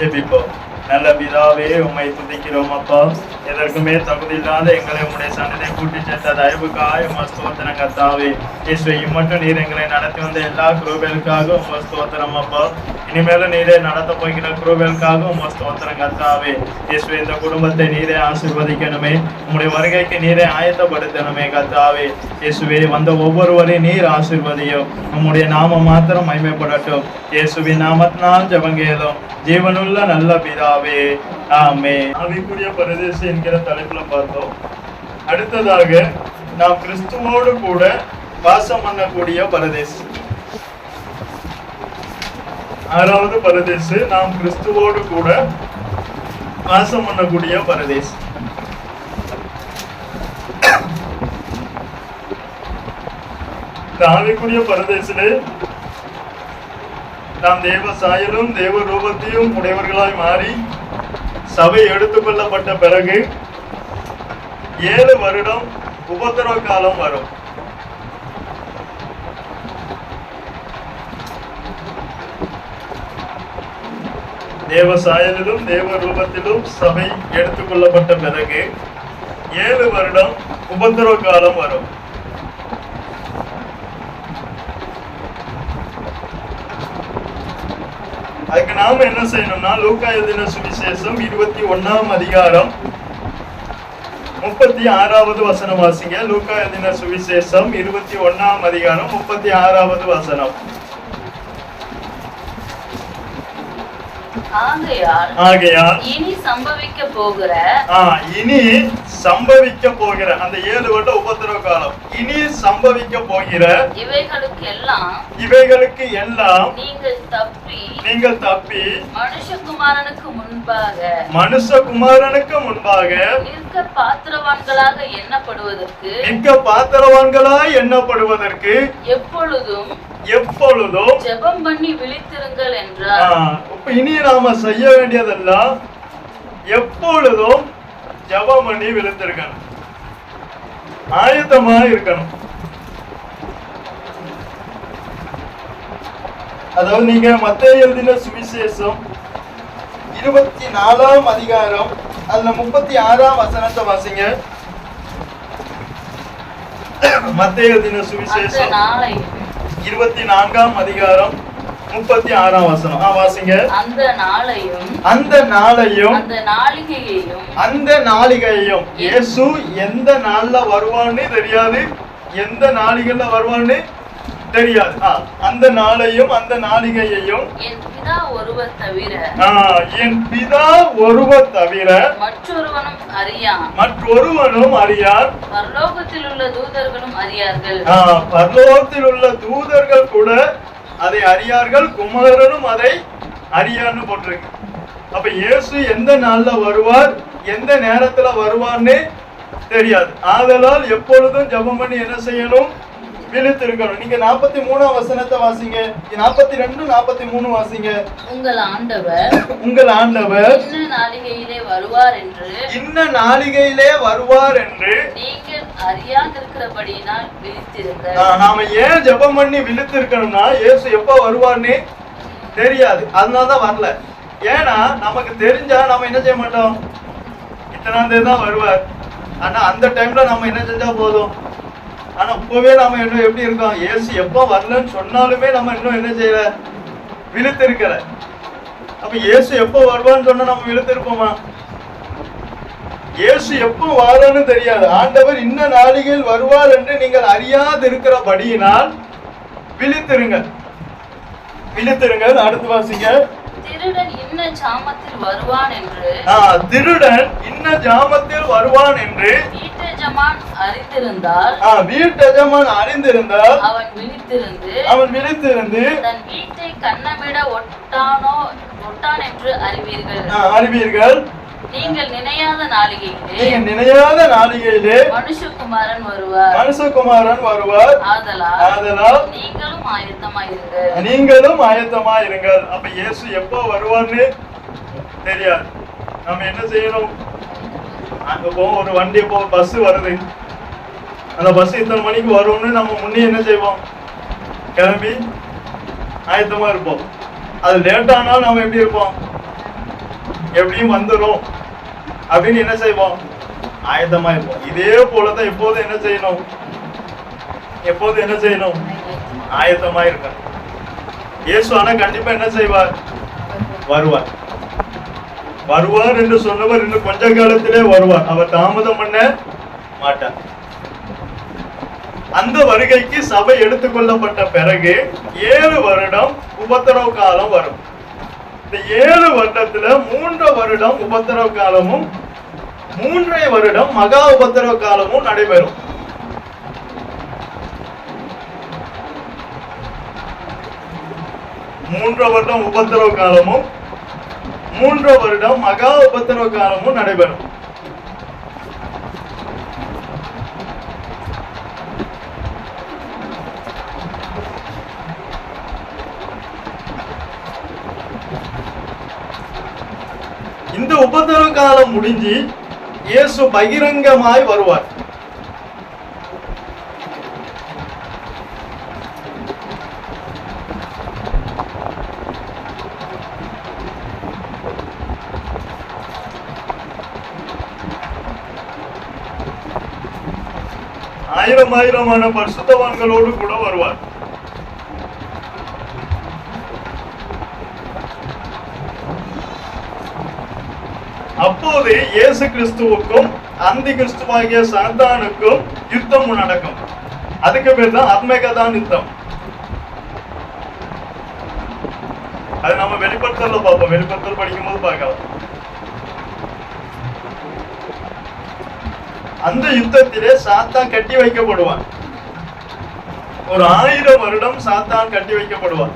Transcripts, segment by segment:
ஜெபிப்போம். நல்ல பிதாவே, உம்மை துதிக்கிறோம் அப்பா. எதற்குமே தகுதி இல்லாத எங்களை உம்முடைய சன்னதியை கூட்டி சேர்த்த தயவுக்காக உம ஸ்தோத்திரம் கர்த்தாவே. இயேசுவே, மட்டும் நீர் எங்களை நடத்தி வந்த எல்லா கிருபைகளுக்காக உம ஸ்தோத்திரம் அப்பா. இனிமேலும் நீரே நடத்த போகிற கிருபைகளுக்காக உம ஸ்தோத்திரம் கர்த்தாவே. இயேசுவே, இந்த குடும்பத்தை நீரே ஆசீர்வதிக்கணுமே, உம்முடைய வருகைக்கு நீரே ஆயத்தப்படுத்தணுமே கர்த்தாவே. இயேசுவே, வந்த ஒவ்வொருவரையும் நீர் ஆசீர்வதியும். உம்முடைய நாமம் மாத்திரம் மகிமைப்படட்டும். இயேசுவின் நாமத்தினால் ஜெபங்கேலும் ஜீவனுள்ள நல்ல பிதாவே, ஆமென். ஆவிக்குரிய பரதேசி என்கிற தலைப்புல பார்த்தோம். அடுத்ததாக நாம் கிறிஸ்துவோடு கூட வாசம் பண்ணக்கூடிய பரதேசி. ஆறாவது பரதேசி, நாம் கிறிஸ்துவோடு கூட வாசம் பண்ணக்கூடிய பரதேசி. ஆவிக்குரிய பரதேசிலே நாம் தேவ சாயலும் தேவ ரூபத்தையும் உடையவர்களாய் மாறி சபை எடுத்துக்கொள்ளப்பட்ட பிறகு 7 வருடம் உபத்திரவ காலம் வரும். தேவ சாயலிலும் தேவ ரூபத்திலும் சபை எடுத்துக்கொள்ளப்பட்ட பிறகு 7 வருடம் உபத்திரவ காலம் வரும். அதுக்கு நாம என்ன செய்யணும்னா, லூக்கா எழுதின சுவிசேஷம் 21ஆம் அதிகாரம் 36வது வசனம் வாசிங்க. லூக்கா எழுதின சுவிசேஷம் 21ஆம் அதிகாரம் 36வது வசனம். ஆகையால் இனி சம்பவிக்க போகிற அந்த 7 வருட உபத்திரவ காலம், இனி சம்பவிக்க போகிற இவைகளுக்கு எல்லாம் நீங்கள் தப்பி மனுஷகுமாரனுக்கு முன்பாக நிற்க பாத்திரவான்களாய் எண்ணப்படுவதற்கு எப்பொழுதும் ஜெபம் பண்ணி விழித்திருங்கள் என்றார். இனி நாம செய்ய வேண்டியதெல்லாம் எப்பொழுதும் ஜெபம் பண்ணி விழித்திருக்கணும், ஆயத்தமா இருக்கணும். அதாவது நீங்க மத்தேயு எழுதின சுவிசேஷம் 24ஆம் அதிகாரம் அதுல 36ஆம் வசனத்தை வாசிங்க. மத்தேயு எழுதின சுவிசேஷம் 24ஆம் அதிகாரம் 36ஆம் வசனம் வாசிங்க. அந்த நாளிகையையும் இயேசு எந்த நாள்ல வருவான்னு தெரியாது, எந்த நாளிகையில வருவான்னு தெரியாது. அந்த நாளையும் அந்த நாளிகையையும் என் பிதா ஒருவர் தவிர மற்றொருவனும் அறியார், பரலோகத்தில் உள்ள தூதர்கள் கூட அதை அறியார்கள், குமாரனும் அதை அறியான்னு போட்டிருக்கு. அப்ப இயேசு எந்த நாள்ல வருவார், எந்த நேரத்துல வருவார்னு தெரியாது. ஆதலால் எப்பொழுதும் ஜெபம் பண்ணி என்ன செய்யணும், விழித்திருக்கணும். நீங்க 43ஆம் வசனத்தை வாசிங்க. 42, 43 வாசிங்க. உங்கள் ஆண்டவர் இன்ன நாளிகையிலே வருவார் என்று நீங்கள் அறியாதிருக்கிறபடியினால் விழித்திருங்கள். நாம ஏன் ஜெபம் பண்ணி விழித்திருக்கணும்னா, இயேசு எப்ப வருவார்னு தெரியாது, அதனாலதான் வரல. ஏன்னா நமக்கு தெரிஞ்சா நம்ம என்ன செய்ய மாட்டோம், இத்தனாம் தேதி தான் வருவார், ஆனா அந்த டைம்ல நம்ம என்ன செஞ்சா போதும். ஆனா இப்பவே நாம இன்னும் எப்படி இருக்கோம், இயேசு எப்ப வரலன்னு சொன்னாலுமே நம்ம இன்னும் என்ன செய்யல, விழித்திருக்கல. அப்ப இயேசு எப்ப வருவான்னு சொன்னா நம்ம விழித்திருப்போமா? இயேசு எப்ப வாரான்னு தெரியாது. ஆண்டவர் இன்ன நாளிகையில் வருவார் என்று நீங்கள் அறியாது இருக்கிறபடியினால் விழித்திருங்கள். அடுத்து வாசிங்க. திருடன் இன்ன ஜாமத்தில் வருவான் என்று வீட்டெஜமான் அறிந்திருந்தால் அவன் விழித்திருந்து தன் வீட்டை கண்ணமிட ஒட்டான் என்று அறிவீர்கள். நீங்கள் நினையாத நாளிகையிலே மனுஷகுமாரன் வருவார். ஆதலால் நீங்களும் ஆயத்தமாயிருங்கள். அப்ப இயேசு எப்போ வருவார்னு தெரியாது. நம்ம என்ன செய்யணும், அங்க போவோம், ஒரு வண்டி பஸ் வருது, அந்த பஸ் இத்தனை மணிக்கு வரும்னு நம்ம முன்னே என்ன செய்வோம், கிளம்பி ஆயத்தமா இருப்போம். அது லேட் ஆனாலும் நம்ம எப்படி இருப்போம், எப்படியும் வந்துடும் அப்படின்னு என்ன செய்வோம்? ஆயத்தமா இருப்போம். இதே போலதான் எப்போது என்ன செய்யணும்? எப்போது என்ன செய்யணும்? ஆயத்தமா இருக்க. இயேசு ஆனா கண்டிப்பா என்ன செய்வார்? வருவார். வருவார் என்று சொன்னவர் இன்னும் கொஞ்ச காலத்திலே வருவார். அவர் தாமதம் பண்ண மாட்டார். அந்த வருகைக்கு சபை எடுத்துக்கொள்ளப்பட்ட பிறகு 7 வருடம் உபத்திரவ காலம் வரும். இந்த 7 வருடத்துல 3 வருடம் உபத்திரவ காலமும் 3 வருடம் மகா உபத்திரவ காலமும் நடைபெறும். மூன்று வருடம் உபத்திரவ காலமும் 3 வருடம் மகா உபத்திரவ காலமும் நடைபெறும். இந்த உபத்திரவ காலம் முடிஞ்சு இயேசு பகிரங்கமாய் வருவார். ஆயிரமான பரிசுத்தவான்களோடு கூட வருவார். அப்போது இயேசு கிறிஸ்துவுக்கும் அந்தி கிறிஸ்துவாகிய சாத்தானுக்கும் யுத்தம் நடக்கும். அதுக்கு பேர் தான் அர்மேகதான் யுத்தம். அது நம்ம வெளிப்படுத்தல பார்ப்போம். வெளிப்படுத்தல் படிக்கும் போது பார்க்கலாம். அந்த யுத்தத்திலே சாத்தான் கட்டி வைக்கப்படுவான். ஒரு 1000 வருடம் சாத்தான் கட்டி வைக்கப்படுவான்.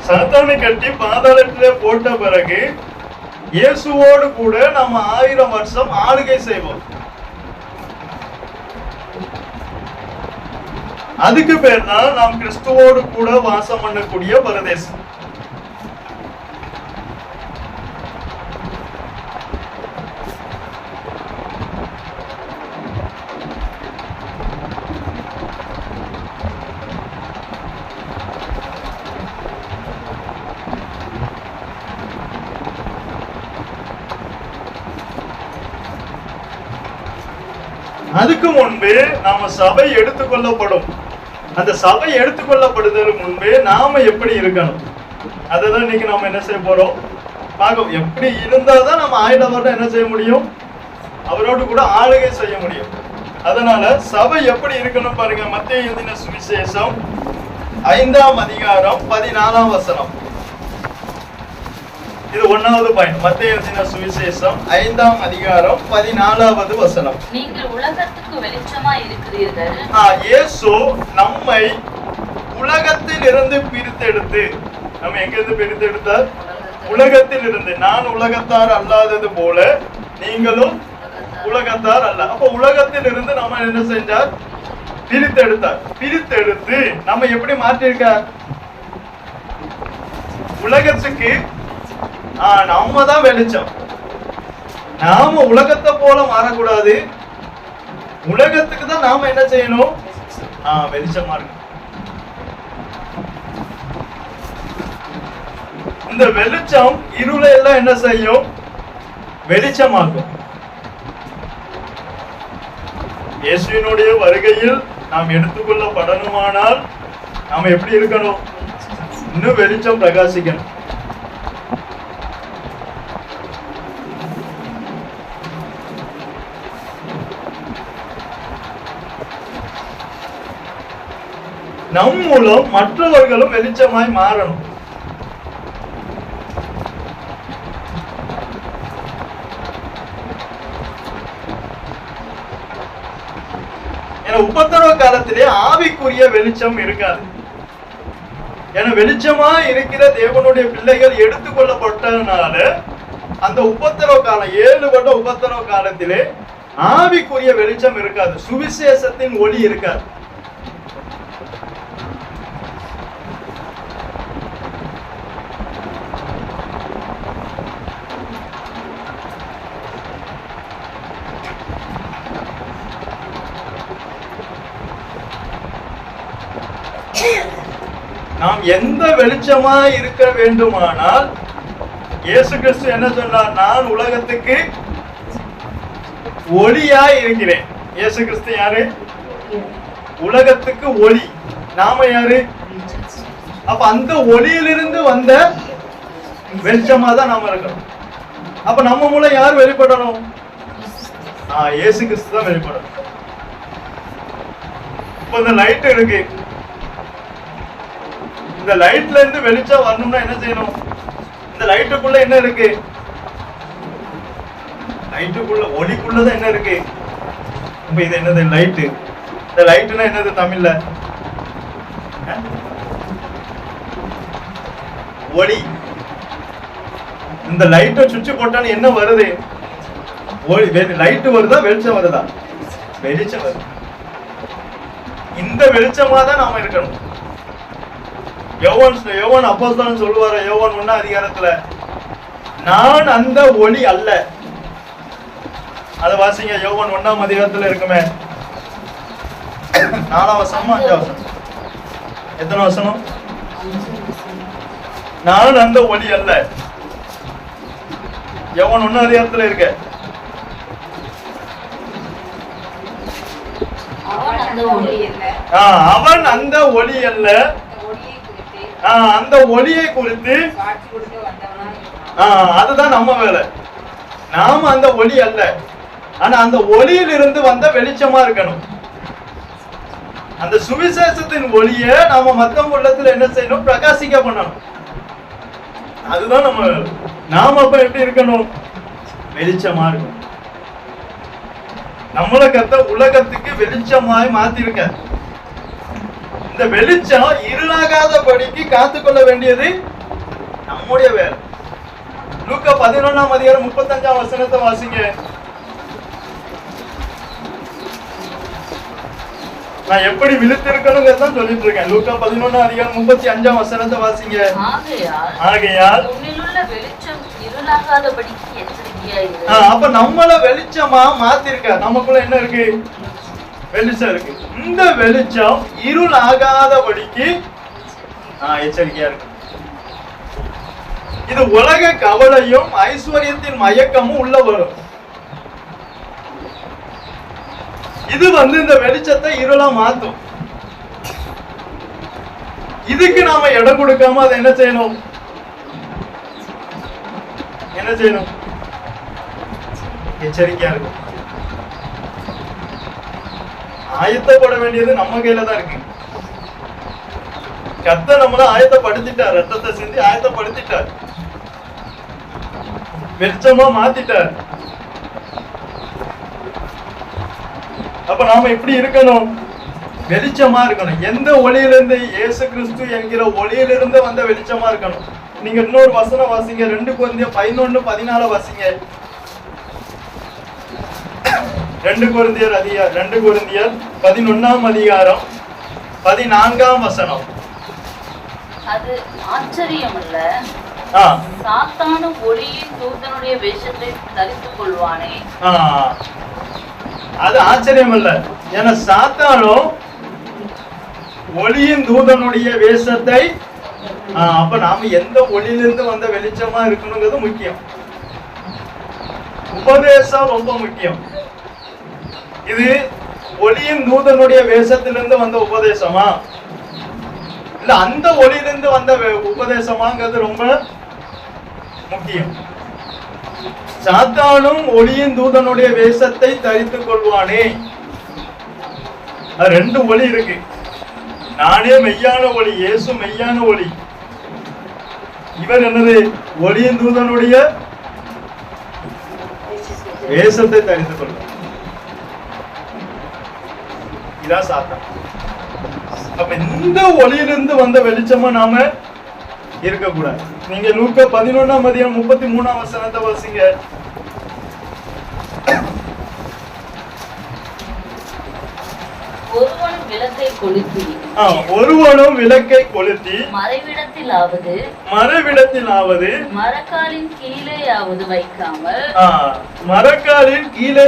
சாத்தானை கட்டி பாதாளத்திலே போட்ட பிறகு இயேசுவோடு கூட நம்ம 1000 வருஷம் ஆளுகை செய்வோம். அதுக்கு பேர் தான் நாம் கிறிஸ்துவோடு கூட வாசம் பண்ணக்கூடிய பரதேசம். அதுக்கு முன்பு நாம சபை எடுத்துக்கொள்ளப்படும். அந்த சபை எடுத்துக்கொள்ளப்படுவதற்கு முன்பே நாம எப்படி இருக்கணும், அதுதான் இன்னைக்கு நாம என்ன செய்ய போறோம் பார்க்க. எப்படி இருந்தாதான் நம்ம 1000 வருடம் என்ன செய்ய முடியும்? அவரோடு கூட ஆளுகை செய்ய முடியும். அதனால சபை எப்படி இருக்கணும் பாருங்க. மத்தேயு எழுதின சுவிசேஷம் 5ஆம் அதிகாரம் 14ஆம் வசனம். இது 1வது பாயிண்ட். மத்தேயு எழுதின சுவிசேஷம் 5ஆம் அதிகாரம் 14வது வசனம். நீங்கள் உலகத்துக்கு வெளிச்சமாய் இருக்கிறீர்கள். இயேசு நம்மை உலகத்தில் இருந்து பிரித்தெடுத்து, நம்ம எங்க இருந்து பிரித்தெடுத்தார்? உலகத்தில் இருந்து. நான் உலகத்தார் அல்லாதது போல நீங்களும் உலகத்தார் அல்ல. அப்ப உலகத்தில் இருந்து நம்ம என்ன செஞ்சார்? பிரித்தெடுத்தார். பிரித்தெடுத்து நம்ம எப்படி மாற்றிருக்கார்? உலகத்துக்கு நம்ம தான் வெளிச்சம். நாம உலகத்தை போல மாறக்கூடாது. உலகத்துக்கு தான் நாம என்ன செய்யணும்? வெளிச்சமா இருக்கு. இந்த வெளிச்சம் இருளை எல்லாம் என்ன செய்யும்? வெளிச்சமாக்கும். இயேசுவினுடைய வருகையில் நாம் எடுத்துக்கொள்ளப்படணுமானால் நாம எப்படி இருக்கணும்? இன்னும் வெளிச்சம் பிரகாசிக்கணும். நம் மூலம் மற்றவர்களும் வெளிச்சமாய் மாறணும். ஏன்னா உபத்திரவ காலத்திலே ஆவிக்குரிய வெளிச்சம் இருக்காது. ஏன்னா வெளிச்சமா இருக்கிற தேவனுடைய பிள்ளைகள் எடுத்துக்கொள்ளப்பட்டதுனால அந்த உபத்திரவ காலம் 7 வருட உபத்திரவ காலத்திலே ஆவிக்குரிய வெளிச்சம் இருக்காது. சுவிசேஷத்தின் ஒளி இருக்காது. நாம் எந்த வெளிச்சமா இருக்க வேண்டுமானால் இயேசு கிறிஸ்து என்ன சொன்னார்? நான் உலகத்துக்கு ஒளியாய் இருக்கிறேன். இயேசு கிறிஸ்து யாரு? உலகத்துக்கு ஒளி. நாம யாரு? அப்ப அந்த ஒளியிலிருந்து வந்த வெளிச்சமா தான் நாம இருக்கணும். அப்ப நம்ம மூலம் யார் வெளிப்படணும்? இயேசு கிறிஸ்து தான் வெளிப்படணும். இப்ப இந்த லைட் இருக்கு, இந்த லைட்ல இருந்து வெளிச்சம் வரணும்னா என்ன செய்யணும்? இந்த லைட்டுக்குள்ள என்ன இருக்கு? லைட்டுக்குள்ள ஒளிக்குள்ளதான் என்ன இருக்கு? இப்ப இது என்னது? லைட்டு. இந்த லைட்டுனா என்னது தமிழ்ல? ஒளி. இந்த லைட்டை சுவிட்ச் போட்டான்னு என்ன வருது? ஒளி. லைட் வருதா வெளிச்சம் வருதா? வெளிச்சம் வருது. இந்த வெளிச்சமா தான் நாம இருக்கணும். யோவான் அப்போஸ்தலன் சொல்லுவாரு, யோவான் 1 அதிகாரத்துல, நான் அந்த ஒளி அல்ல. அத வாசிங்க, யோவான் 1 அதிகாரத்துல இருக்குமே, 4 வசனம் 5 வசனம். எத்தனை வசனம்? நான் அந்த ஒளி அல்ல. யோவான் 1 அதிகாரத்துல இருக்க. அவன் அந்த ஒளி அல்ல. அந்த ஒளியை குறித்து அதுதான் நம்ம வேலை. நாம அந்த ஒளி அல்ல, ஆனா அந்த ஒளியில் இருந்து வந்த வெளிச்சமா இருக்கணும். அந்த சுவிசேஷத்தின் ஒளிய நாம மத்தவங்க உள்ளத்துல என்ன செய்யணும்? பிரகாசிக்க பண்ணணும். அதுதான் நம்ம வேலை. நாம அப்ப எப்படி இருக்கணும்? வெளிச்சமா இருக்கணும். நம்மளை கத்த உலகத்துக்கு வெளிச்சமாய் மாத்திருக்க. இந்த வெளிச்சம் இருளாகாதபடிக்கு காத்துக்கொள்ள வேண்டியது நம்முடைய வேலை. லூக்கா 11 அதிகாரம் 35 வசனத்தை வாசிங்க. நான் எப்படி விழித்திருக்கணும்னு சொல்லிட்டு இருக்கேன். லூக்கா 11 அதிகாரம் 35 வசனத்தை வாசிங்க. ஆகையால் அப்ப நம்மள வெளிச்சமா மாத்திருக்க. நமக்குள்ள என்ன இருக்கு? வெளிச்சம் இருக்கு. இந்த வெளிச்சம் இருள் ஆகாதபடிக்கு எச்சரிக்கையா இருக்கு. இது உலக கவலையும் ஐஸ்வர்யத்தின் மயக்கமும் உள்ள வரும். இது இந்த வெளிச்சத்தை இருளா மாத்தும். இதுக்கு நாம இடம் கொடுக்காம அதை என்ன செய்யணும்? என்ன செய்யணும்? எச்சரிக்கையா இருக்கும். ஆயத்தப்பட வேண்டியது நம்ம கையில தான் இருக்கு. கர்த்தர் நம்மள ஆயத்தப்படுத்திட்டார். ரத்தத்தை செஞ்சு ஆயத்தப்படுத்திட்டார். வெளிச்சமா மாத்திட்டார். அப்ப நாம எப்படி இருக்கணும்? வெளிச்சமா இருக்கணும். எந்த ஒளியிலிருந்து? இயேசு கிறிஸ்து என்கிற ஒளியிலிருந்து வந்த வெளிச்சமா இருக்கணும். நீங்க இன்னொரு வசனம் வாசிங்க. 2 கொரிந்தியர் 11:14 வாசிங்க. 2 கொரிந்தியர் 11 அதிகாரம் 14 வசனம். அது ஆச்சரியமல்ல, சாத்தானும் ஒளியின் தூதனுடைய வேஷத்தை தரித்துக் கொள்வானே. அது ஆச்சரியம் அல்ல. ஏன்னா சாத்தானும் ஒளியின் தூதனுடைய வேஷத்தை. அப்ப நாம எந்த ஒளியிலிருந்து வந்த வெளிச்சமா இருக்கணுங்கிறது முக்கியம். உபதேசம் ரொம்ப முக்கியம். இது ஒளியின் தூதனுடைய வேஷத்திலிருந்து வந்த உபதேசமா, இல்ல அந்த ஒளியிலிருந்து வந்த உபதேசமாங்கிறது ரொம்ப முக்கியம். சாத்தானும் ஒளியின் தூதனுடைய வேஷத்தை தரித்துக் கொள்வானே. 2 ஒளி இருக்கு. நானே மெய்யான ஒளி, இயேசு மெய்யான ஒளி. இவர் என்னது? ஒளியின் தூதனுடைய வேஷத்தை தரித்துக் கொள்வார். இதான் சாத்தான். அப்ப இந்த ஒளியிலிருந்து வந்த வெளிச்சமா நாம இருக்கக்கூடாது. நீங்க லூக்கா 11 அதிகாரம் 33 வசனத்தை வாசிங்க. ஒருவனும் விளக்கை கொளுத்தி மறைவிடத்திலாவது மரக்காலின் கீழே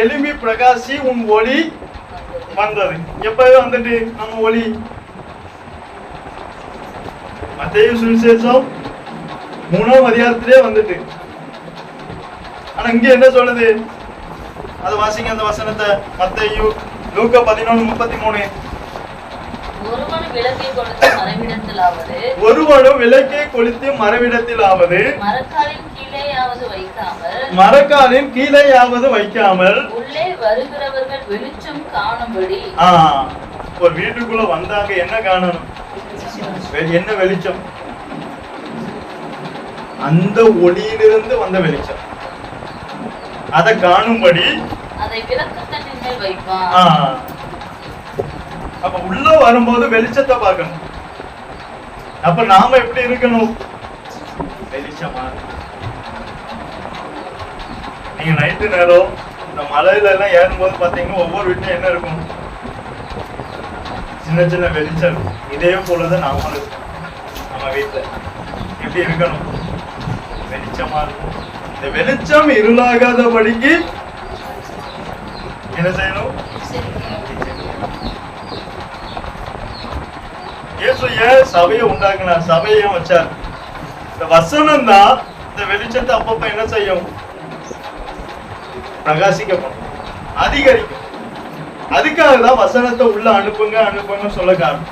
எழும்பி பிரகாசி உன் ஒளி வந்தது. எப்பவே வந்துட்டு நம்ம ஒளி மத்தேயு சுவிசேஷம் 3ஆம் அதிகாரத்திலே வந்துட்டு. ஆனா இங்க என்ன சொல்லுது? அது வாசிங்க அந்த வசனத்தை. மத்தேயு லூக்கா 11:33. ஒருவனும் விளக்கை கொளுத்தி மறைவிடத்திலாவது மரக்காலின் கீழேயாவது வைக்காமல் உள்ளே வருகிறவர்கள் வெளிச்சம் காணும்படி. ஒரு வீட்டுக்குள்ள வந்தாங்க, என்ன காணணும்? என்ன வெளிச்சம்? அந்த ஒளியிலிருந்து வந்த வெளிச்சம், அதை காணும்படி அதை விளக்குத்தண்டின் மேல் வைப்பான். அப்ப உள்ள வரும்போது வெளிச்சத்தை பார்க்கணும். அப்ப நாம எப்படி இருக்கணும்? வெளிச்சமா. நீங்க நைட்டு நேரம் இந்த மலையில எல்லாம் ஏறும்போது பாத்தீங்கன்னா ஒவ்வொரு வீட்லயும் என்ன இருக்கும்? சின்ன சின்ன வெளிச்சம். இதே போலதான் நாம இருக்கும். நம்ம வீட்டுல எப்படி இருக்கணும்? வெளிச்சமா இருக்கும். இந்த வெளிச்சம் இருளாகாதபடிக்கு என்ன செய்யணும்? இயேசு ஏன் சபையை உண்டாக்குனார்? சபையை வச்சார். இந்த வசனம் தான் இந்த வெளிச்சத்தை அப்பப்ப என்ன செய்யும்? பிரகாசிக்கப்படும், அதிகரிக்கும். அதுக்காக தான் வசனத்தை உள்ள அனுப்புங்க சொல்ல காரணம்.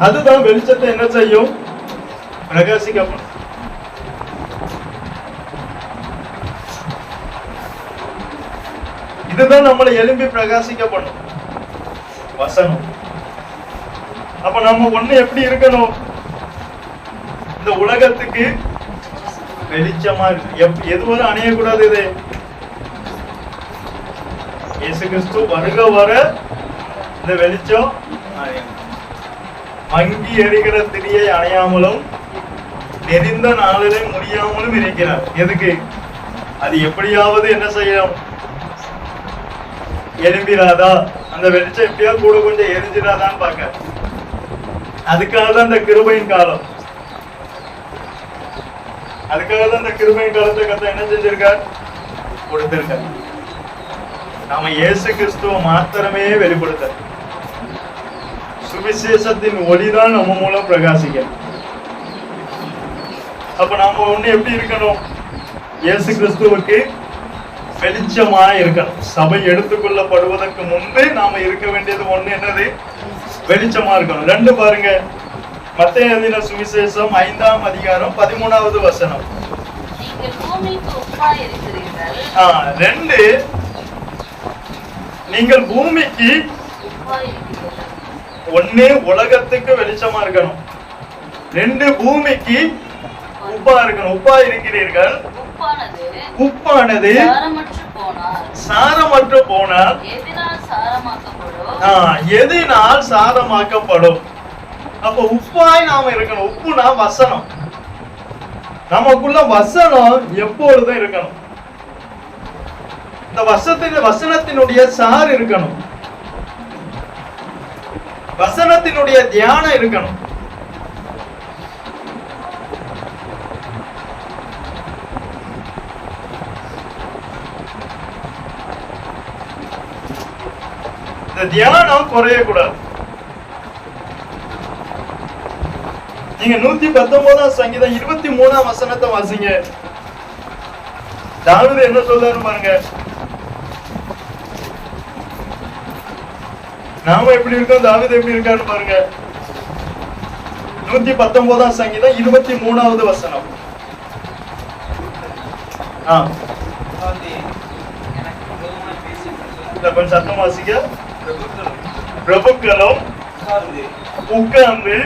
அதுதான் வெளிச்சத்தை என்ன செய்யும்? பிரகாசிக்கப்படும். இதுதான் நம்மளை எழும்பி பிரகாசிக்கப்படும் வசனம். அப்ப நம்ம ஒண்ணு எப்படி இருக்கணும்? இந்த உலகத்துக்கு வெளிச்சமா இருக்கு. எதுவரை அணையக்கூடாது? இது இயேசு கிறிஸ்து வருக வர இந்த வெளிச்சம் மங்கி எரிகிற திரியை அணையாமலும் நெறிந்த நாளிலே முடியாமலும் இருக்கிறார். எதுக்கு? அது எப்படியாவது என்ன செய்யும்? எழும்பிராதா? அந்த வெளிச்சம் எப்படியா கூட கொஞ்சம் எரிஞ்சிடாதான்னு பார்க்க. அதுக்காக தான் இந்த கிருபையின் காலம். அதுக்காக தான் இந்த கிருபையின் காலத்தை கர்த்தர் என்ன செஞ்சிருக்கார்? கொடுத்திருக்கார். நாம இயேசு கிறிஸ்துவ மாத்திரமே வெளிப்படுத்த, சுவிசேஷத்தின் ஒளிதான் நம்ம மூலம் பிரகாசிக்க. அப்ப நாம ஒண்ணு எப்படி இருக்கணும்? இயேசு கிறிஸ்துவுக்கு வெளிச்சமா இருக்கணும். சபை எடுத்துக்கொள்ளப்படுவதற்கு முன்பே நாம இருக்க வேண்டியது ஒண்ணு என்னது? வெளிச்சமா இருக்கணும். 2 பாருங்க, மத்தேயு எழுதின சுவிசேஷம் 5ஆம் அதிகாரம் 13வது வசனம். 2 நீங்கள் பூமிக்கு ஒண்ணு உலகத்துக்கு வெளிச்சமா இருக்கணும், 2 பூமிக்கு உப்பா இருக்கணும். உப்பா இருக்கிறீர்கள். உப்பானது சாரமற்று போனால் எதினால் சாரமாக்கப்படும். அப்ப உப்பாய் நாம இருக்கணும். உப்புனா வசனம். நமக்குள்ள வசனம் எப்பொழுதும் இருக்கணும். இந்த வசனத்தினுடைய சார் இருக்கணும். வசனத்தினுடைய தியானம் இருக்கணும். இந்த தியானம் குறையக்கூடாது. நீங்க 119ஆம் சங்கீதம் 23ஆம் வசனத்தை வாசிங்க. தாவீது என்ன சொல்றாரு பாருங்க. நாம எப்படி இருக்கோம், தாவீது எப்படி இருக்காரு பாருங்க. 119ஆம் சங்கீதம் 23வது வசனம். கொஞ்சம் சத்தம் வாசிக்க. பிரபுக்களும் உட்கார்ந்து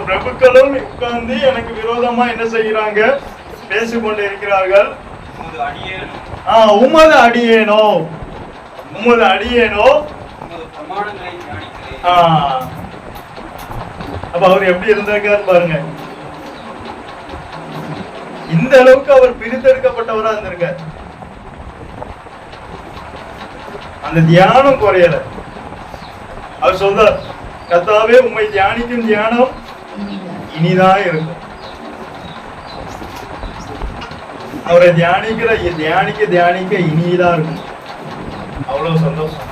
பிரபுக்களும் உட்கார்ந்து எனக்கு விரோதமா என்ன செய்கிறாங்க? பேசிக்கொண்டு இருக்கிறார்கள். உமது அடியேனோ அப்ப அவர் எப்படி இருந்திருக்காரு பாருங்க. இந்த அளவுக்கு அவர் பிரித்தெடுக்கப்பட்டவரா இருந்திருக்கார். அந்த தியானம் குறையல. அவர் சொல்றார், கர்த்தாவே உம்மை தியானிக்கும் தியானம் இனிதான் இருக்கும். அவரை தியானிக்க இனிதான் இருக்கும். அவ்வளவு சந்தோஷம்.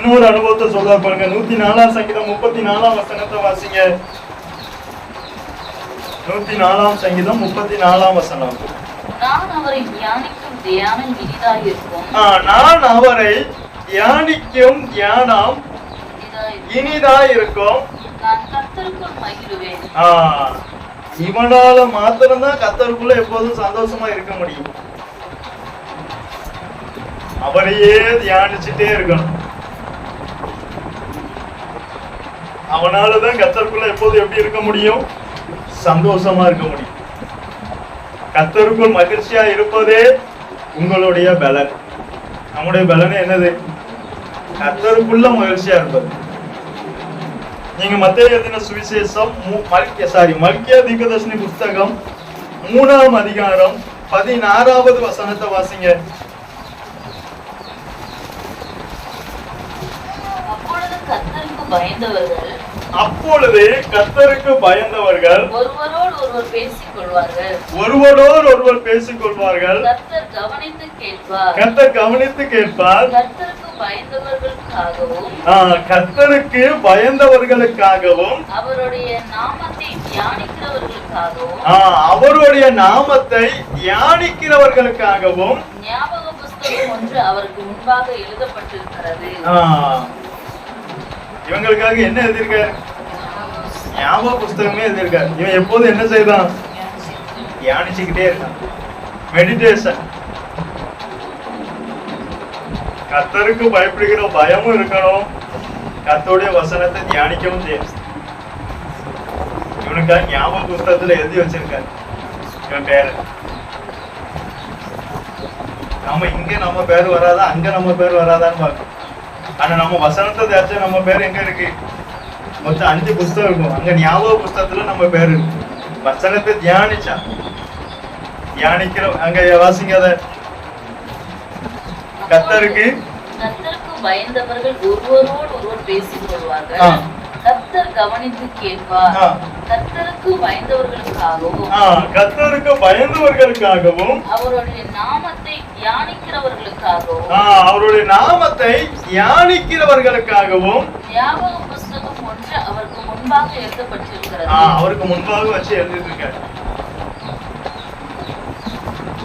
இன்னொரு அனுபவத்தை சொல்ல பாருங்க. 104 சங்கீதம் 34 வசனத்தை வாசிங்க. 104 சங்கீதம் 34 வசனம். நான் அவரை தியானிக்கும் தியானம் இனிதாயிருக்கும். நான் அவரை தியானிக்கும் தியானம் இனிதாயிருக்கும். நான் கர்த்தருக்குள் மகிழுவேன். இவனால மாத்திரம்தான் கர்த்தருக்குள்ள எப்போதும் சந்தோஷமா இருக்க முடியும். அவரையே தியானிச்சுட்டே இருக்கணும். அவனாலதான் கர்த்தருக்குள்ள எப்போது எப்படி இருக்க முடியும்? சந்தோஷமா இருக்க முடியும். கர்த்தருக்குள் மகிழ்ச்சியா இருப்பதே உங்களுடைய பலன். நம்முடைய பலன் என்னது? கர்த்தருக்குள்ள மகிழ்ச்சியா இருப்பது. நீங்க மத்தேயு எழுதின சுவிசேஷம் மல்கியா தீர்க்கதரிசன புஸ்தகம் 3ஆம் அதிகாரம் 16வது வசனத்தை வாசிங்க. அப்பொழுது கர்த்தருக்கு பயந்தவர்கள் ஒருவரோடு ஒருவர் பேசிக் கொள்வார்கள். கர்த்தர் கவனித்து கேட்பார். கர்த்தருக்கு பயந்தவர்களுக்காகவும் அவருடைய நாமத்தை தியானிக்கிறவர்களுக்காகவும் ஞாபக புஸ்தகம் ஒன்று அவருக்கு முன்பாக எழுதப்பட்டிருக்கிறது. இவங்களுக்காக என்ன எழுதியிருக்காரு? ஞாபக புஸ்தகமே எழுதியிருக்காரு. இவன் எப்போது என்ன செய்தான்? தியானிச்சுக்கிட்டே இருக்கான். மெடிடேஷன். கர்த்தருக்கு பயப்படுகிற பயமும் இருக்கணும், கர்த்தருடைய வசனத்தை தியானிக்கவும் செய்யும். இவனுக்காக ஞாபக புஸ்தகத்துல எழுதி வச்சிருக்காரு இவன் பேரு. நம்ம இங்க நம்ம பேர் வராதா, அங்க நம்ம பேர் வராதான்னு பார்க்கணும். ஆனா நம்ம வசனத்தை தேர்ச்சா நம்ம பேர் எங்க இருக்கு? மொத்தம் 5 புஸ்தகம் இருக்கும். அங்க ஞாபக புஸ்தகத்துல நம்ம பேர் இருக்கு. வசனத்தை தியானிச்சா தியானிக்கிற அங்க வாசிக்காத. கர்த்தருக்கு பயந்தவர்கள் ஒருவரோடு ஒருவர் பேசிக் கொள்வார்கள். கர்த்தர் கவனித்து கேட்பார். கர்த்தருக்கு பயந்தவர்களுக்காகவும் அவருடைய நாமத்தை தியானிக்கிறவர்களுக்காகவும் ஞாபக புஸ்தகம் ஒன்று அவருக்கு முன்பாக எழுதப்பட்டிருக்கிறது. அவருக்கு முன்பாக வச்சு எழுதிருக்காரு.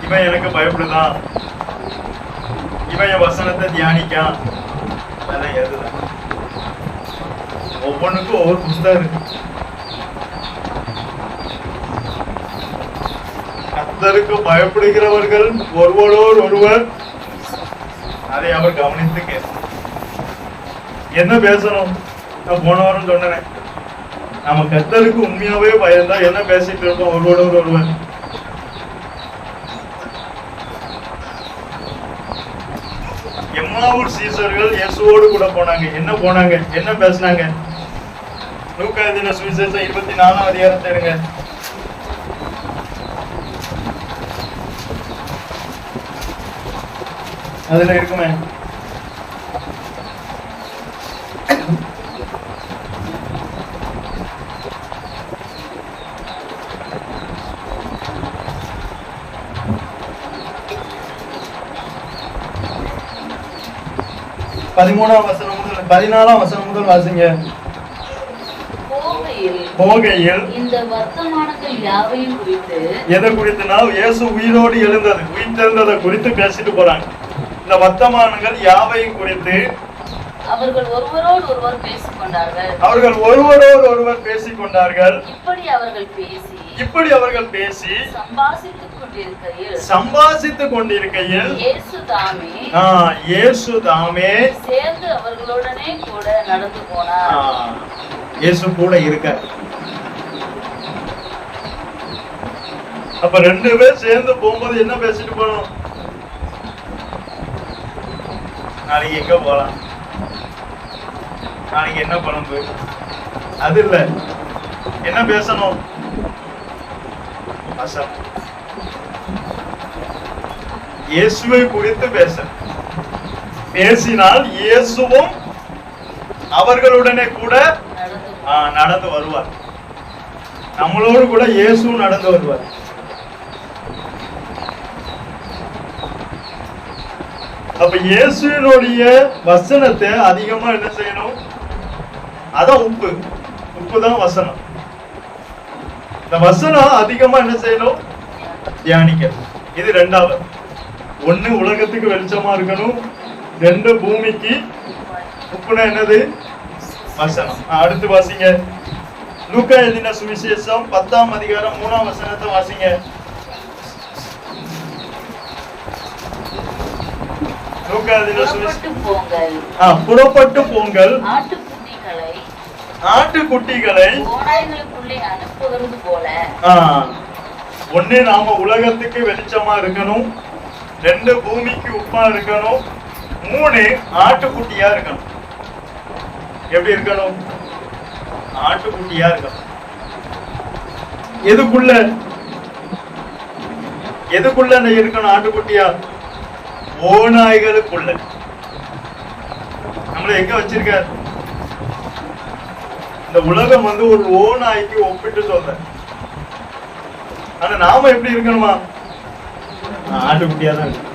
இவன் எனக்கு பயப்படுதான், இவன் என் வசனத்தை தியானிக்கான், அதெல்லாம் எழுதுதான். ஒவ்வொன்றுக்கும் ஒவ்வொரு புஸ்தகம் இருக்கு. கர்த்தருக்கு பயப்படுகிறவர்கள் ஒருவரோடு ஒருவர் அதை அவர் கவனித்து கேட்கணும். என்ன பேசணும்? நான் போன வாரம் சொன்னேன், நம்ம கர்த்தருக்கு உண்மையாவே பயந்தா என்ன பேசிட்டு இருக்கோம்? ஒருவரோடு ஒருவர். எம்மாவூர் சீசர்கள் இயேசுவோடு கூட போனாங்க. என்ன பேசினாங்க? லூக்கா எழுதின சுவிசேஷம் 24ஆம் அதிகாரத்தை எடுங்க. அதுல இருக்குமே. பதினாலாம் வசனம் முதல் வாசிங்க. போகையில் இந்த வர்த்தமானங்கள் யாவையும் குறித்து, எதை குறித்துனா இயேசு உயிரோடு உயிர்த்தெழுந்ததை குறித்து பேசிட்டு போறாங்க. இந்த வர்த்தமானங்கள் யாவையும் குறித்து அவர்கள் ஒருவரோடு ஒருவர் பேசிக் கொண்டார்கள். இப்படி அவர்கள் பேசி சம்பாசித்துக் கொண்டிருக்கையில் இயேசு தாமே சேர்ந்து அவர்களுடனே கூட நடந்து போனார். இயேசு கூட இருக்கார். அப்ப 2 பேர் சேர்ந்து போகும்போது என்ன பேசிட்டு போனோம்? நாளைக்கு எங்க போலாம், நாளைக்கு என்ன குழம்பு, அது இல்ல. என்ன பேசணும்? இயேசுவை குறித்து பேசினால் இயேசுவும் அவர்களுடனே கூட நடந்து வருவார். நம்மளோடு கூட இயேசுவும் நடந்து வருவார். அப்ப இயேசுவினுடைய வசனத்தை அதிகமா என்ன செய்யணும்? அதான் உப்பு. உப்பு தான் வசனம். இந்த வசனம் அதிகமா என்ன செய்யணும்? தியானிக்கணும். இது ரெண்டாவது. ஒண்ணு உலகத்துக்கு வெளிச்சமா இருக்கணும், ரெண்டு பூமிக்கு உப்புனா என்னது? வசனம். அடுத்து வாசிங்க. லூக்கா எழுதின சுவிசேஷம் 10ஆம் அதிகாரம் 3ஆம் வசனத்தை வாசிங்க. லூக்கா எழுதின சுவிசேஷம் புறப்பட்டு போங்கள், ஆட்டுக்குட்டிகளை ஓநாய்களுக்குள்ளே அனுப்புவது போல. ஒண்ணு நாம உலகத்துக்கு வெளிச்சமா இருக்கணும், ரெண்டு பூமிக்கு உப்பா இருக்கணும், மூணு ஆட்டுக்குட்டியா இருக்கணும். எப்படி இருக்கணும்? ஆட்டுக்குட்டியா இருக்கணும். எதுக்குள்ள இருக்கணும்? ஆட்டுக்குட்டியா ஓநாய்களுக்குள்ள. நம்மள எங்க வச்சிருக்க? இந்த உலகம் ஒரு ஓநாய்க்கு ஒப்பிட்டு சொல்ற. ஆனா நாம எப்படி இருக்கணுமா? ஆட்டுக்குட்டியா தான் இருக்கு.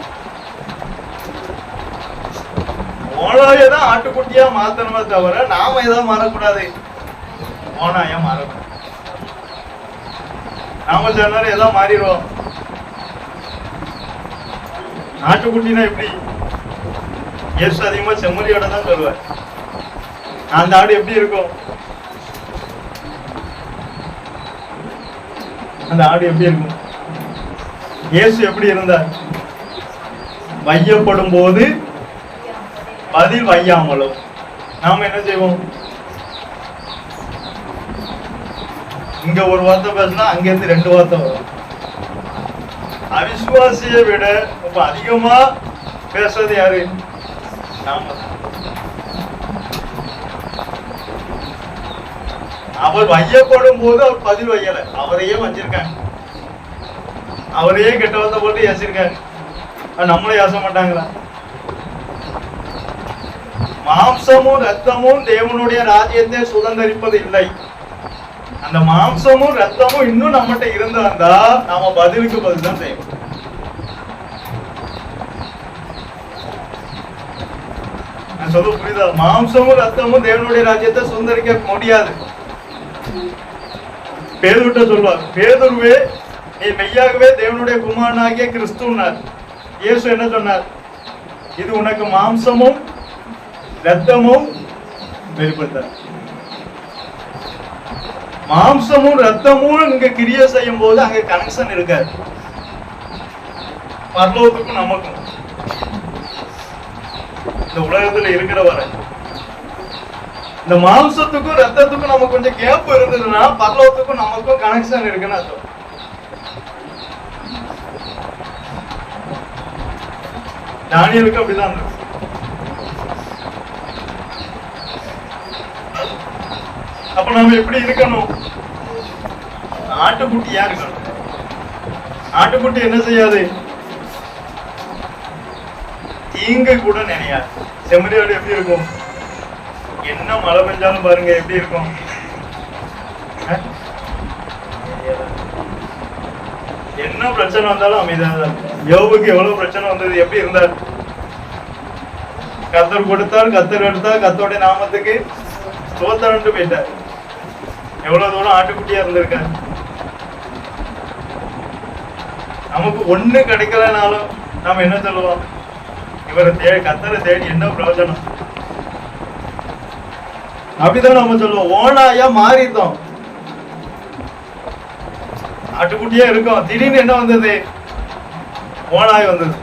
ஓநாயதான் ஆட்டுக்குட்டியா மாத்தணுமே தவிர நாம எதாவது மாறக்கூடாது. ஓநாயா மாறக்கூடாது. நாம சில நேரம் எதாவது மாறிடுவோம். ஆட்டுக்குட்டினா எப்படி? இயேசு அதிகமா செம்மறியோட தான் சொல்லுவார். அந்த ஆடு எப்படி இருக்கும்? அந்த ஆடு எப்படி இருக்கும்? இயேசு எப்படி இருந்தார்? வையப்படும் போது பதில் வையாமலும். நாம என்ன செய்வோம்? இங்க ஒரு வார்த்தை பேசினா அங்க இருந்து 2 வார்த்தை வரும். அவிசுவாசியை விட ரொம்ப அதிகமா பேசுறது யாரு? நாம. அவர் வையப்படும் போது அவர் பதில் வையல, அவரையே வச்சிருக்காங்க, அவரையே கெட்ட வார்த்தை போட்டு ஏசிருக்காங்க. நம்மளே ஏச மாட்டாங்களா? மாம்சமும் ரத்தமும் தேவனுடைய ராஜ்யத்தை சுதந்திரிப்பது இல்லை. அந்த மாம்சமும் ரத்தமும் இன்னும் நம்மகிட்ட இருந்தா நாம பதிலுக்கு பதில் தான் செய்யணும். நான் சொல்ல புரியுதா? மாம்சமும் ரத்தமும் தேவனுடைய ராஜ்யத்தை சுதந்திரிக்க முடியாது. பேதுருட்ட சொல்வார், பேதுருவே நீ மெய்யாகவே தேவனுடைய குமாரனாகிய கிறிஸ்துனார். இயேசு என்ன சொன்னார்? இது உனக்கு மாம்சமும் ரத்தமும் வெளிப்படுத்தார். மாம்சமும் ரத்தமும் இங்க கிரியை செய்யும் போது அங்க கனெக்ஷன் இருக்காது. பரலோகத்துக்கும் நமக்கும் இந்த உலகத்துல இருக்கிற வரை இந்த மாம்சத்துக்கும் ரத்தத்துக்கும் நமக்கு கொஞ்சம் கேப் இருந்ததுன்னா பரலோகத்துக்கும் நமக்கும் கனெக்ஷன் இருக்குன்னு அர்த்தம். தானியேலுக்கு அப்படிதான் இருக்கு. அப்ப நம்ம எப்படி இருக்கணும்? ஆட்டுக்குட்டியா இருக்கணும். ஆட்டுக்குட்டி என்ன செய்யாது? தீங்கு கூட நினையாது. செம்மறியாடு எப்படி இருக்கும்? என்ன மழை பெஞ்சாலும் பாருங்க எப்படி இருக்கும். என்ன பிரச்சனை வந்தாலும் அமைதியாக. யோபுக்கு எவ்வளவு பிரச்சனை வந்தது, எப்படி இருந்தார்? கர்த்தர் கொடுத்தார், கர்த்தர் எடுத்தார், கர்த்தருடைய நாமத்துக்கு ஸ்தோத்திரம் போயிட்டார். எவ்வளவு தூரம் ஆட்டுக்குட்டியா இருந்திருக்காரு. நமக்கு ஒண்ணு கிடைக்கலனாலும் நாம என்ன சொல்லுவோம்? இவரை தேடி, கர்த்தரை தேடி என்ன பிரயோஜனம்? அப்படிதான் நம்ம சொல்லுவோம். ஓனாயா மாறிட்டோம், ஆட்டுக்குட்டியா இருக்கோம். திடீர்னு என்ன வந்தது? ஓனாய் வந்தது.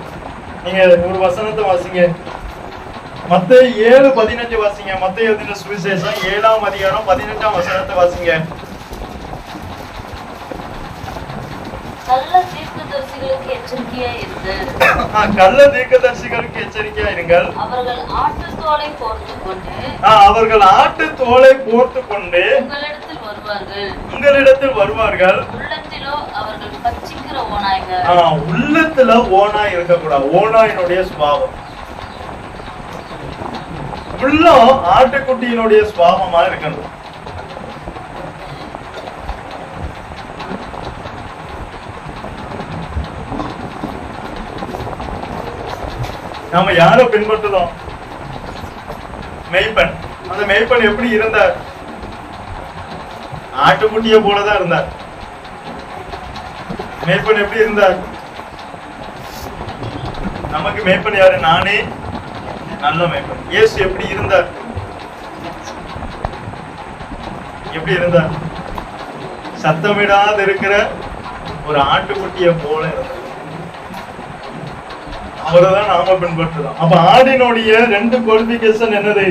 நீங்க ஒரு வசனத்தை வாசிங்க. மத்தேயு 7:15 வாசிங்க. மத்தேயு எழுதின சுவிசேஷம் 7ஆம் அதிகாரம் 15ஆம் வசனத்தை வாசிங்க. கள்ள தீர்க்கதரிசிகளுக்கு எச்சரிக்கையா இருங்கள். கள்ள தீர்க்கதரிசிகளுக்கு எச்சரிக்கையா இருங்கள். அவர்கள் ஆட்டுத்தோலை போர்த்துக்கொண்டு உங்களிடத்தில் வருவார்கள். உள்ளத்திலோ அவர்கள் பட்சிக்கிற ஓநாய்கள். உள்ளத்துல ஓநாய் இருக்கக்கூடாது. ஓநாயினுடைய சுபாவம் உள்ளம் ஆட்டுக்குட்டியினுடைய சுபாவமா இருக்கணும். நாம யாரை பின்பற்றுறோம்? மெய்ப்பன். அந்த மெய்ப்பன் எப்படி இருந்தார்? ஆட்டுக்குட்டிய போலதான் இருந்தார். மெய்ப்பன் எப்படி இருந்தார்? நமக்கு மெய்ப்பன் யாரு? நானே நல்ல மெய்ப்பன். இயேசு எப்படி இருந்தார்? எப்படி இருந்தார்? சத்தமிடாது இருக்கிற ஒரு ஆட்டுக்குட்டிய போல இருந்தார். அவரைதான் நாம பின்பற்றுறோம். அப்ப ஆடினுடைய 2 குவாலிபிகேஷன் என்னது?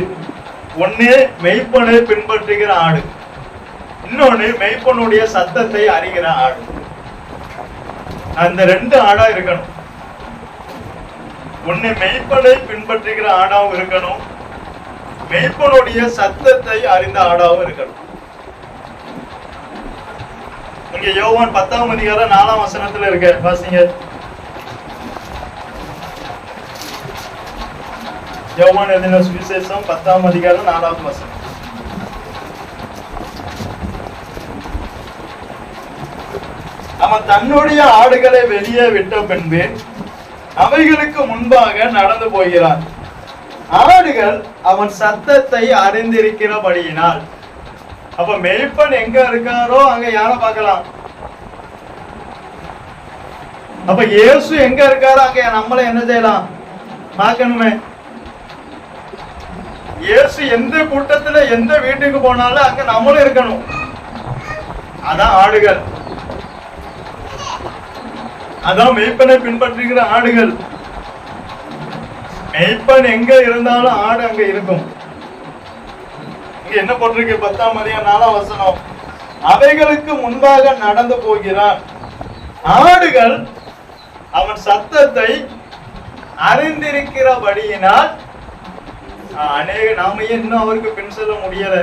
ஒண்ணு மெய்ப்பனை பின்பற்றுகிற ஆடு, இன்னொன்னு மெய்ப்பனுடைய சத்தத்தை அறிகிற ஆடு. அந்த 2 ஆடா இருக்கணும். ஒண்ணு மெய்ப்பனை பின்பற்றுகிற ஆடாவும் இருக்கணும், மெய்ப்பனுடைய சத்தத்தை அறிந்த ஆடாவும் இருக்கணும். இங்க யோவான் 10ஆம் அதிகாரம் 4ஆம் வசனத்துல இருக்க வாசிங்க. யோவான் எழுதின சுவிசேஷம் 10ஆம் அதிகாரம் 4ஆம் வசனம். அவன் தன்னுடைய ஆடுகளை வெளியே விட்ட பின்பு அவைகளுக்கு முன்பாக நடந்து போகிறான். ஆடுகள் அவன் சத்தத்தை அறிந்திருக்கிறபடியினால். அப்ப மேய்ப்பன் எங்க இருக்காரோ அங்க யாரை பார்க்கலாம்? அப்ப இயேசு எங்க இருக்காரோ அங்க நம்மள என்ன செய்யலாம்? பார்க்கணுமே. இயேசு எந்த கூட்டத்துல எந்த வீட்டுக்கு போனாலும் அங்க நம்மளும் இருக்கணும். அதான் ஆடுகள். அதான் மெய்ப்பனை பின்பற்றுகிற ஆடுகள். மெய்ப்பன் எங்க இருந்தாலும் ஆடு அங்க இருக்கும். இங்க என்ன போட்டிருக்கு? 10ஆம் அதிகாரம் 4ஆம் வசனம். அவைகளுக்கு முன்பாக நடந்து போகிறான். ஆடுகள் அவன் சத்தத்தை அறிந்திருக்கிறபடியினால். நாம இன்னும் அவருக்கு பின் செல்ல முடியல.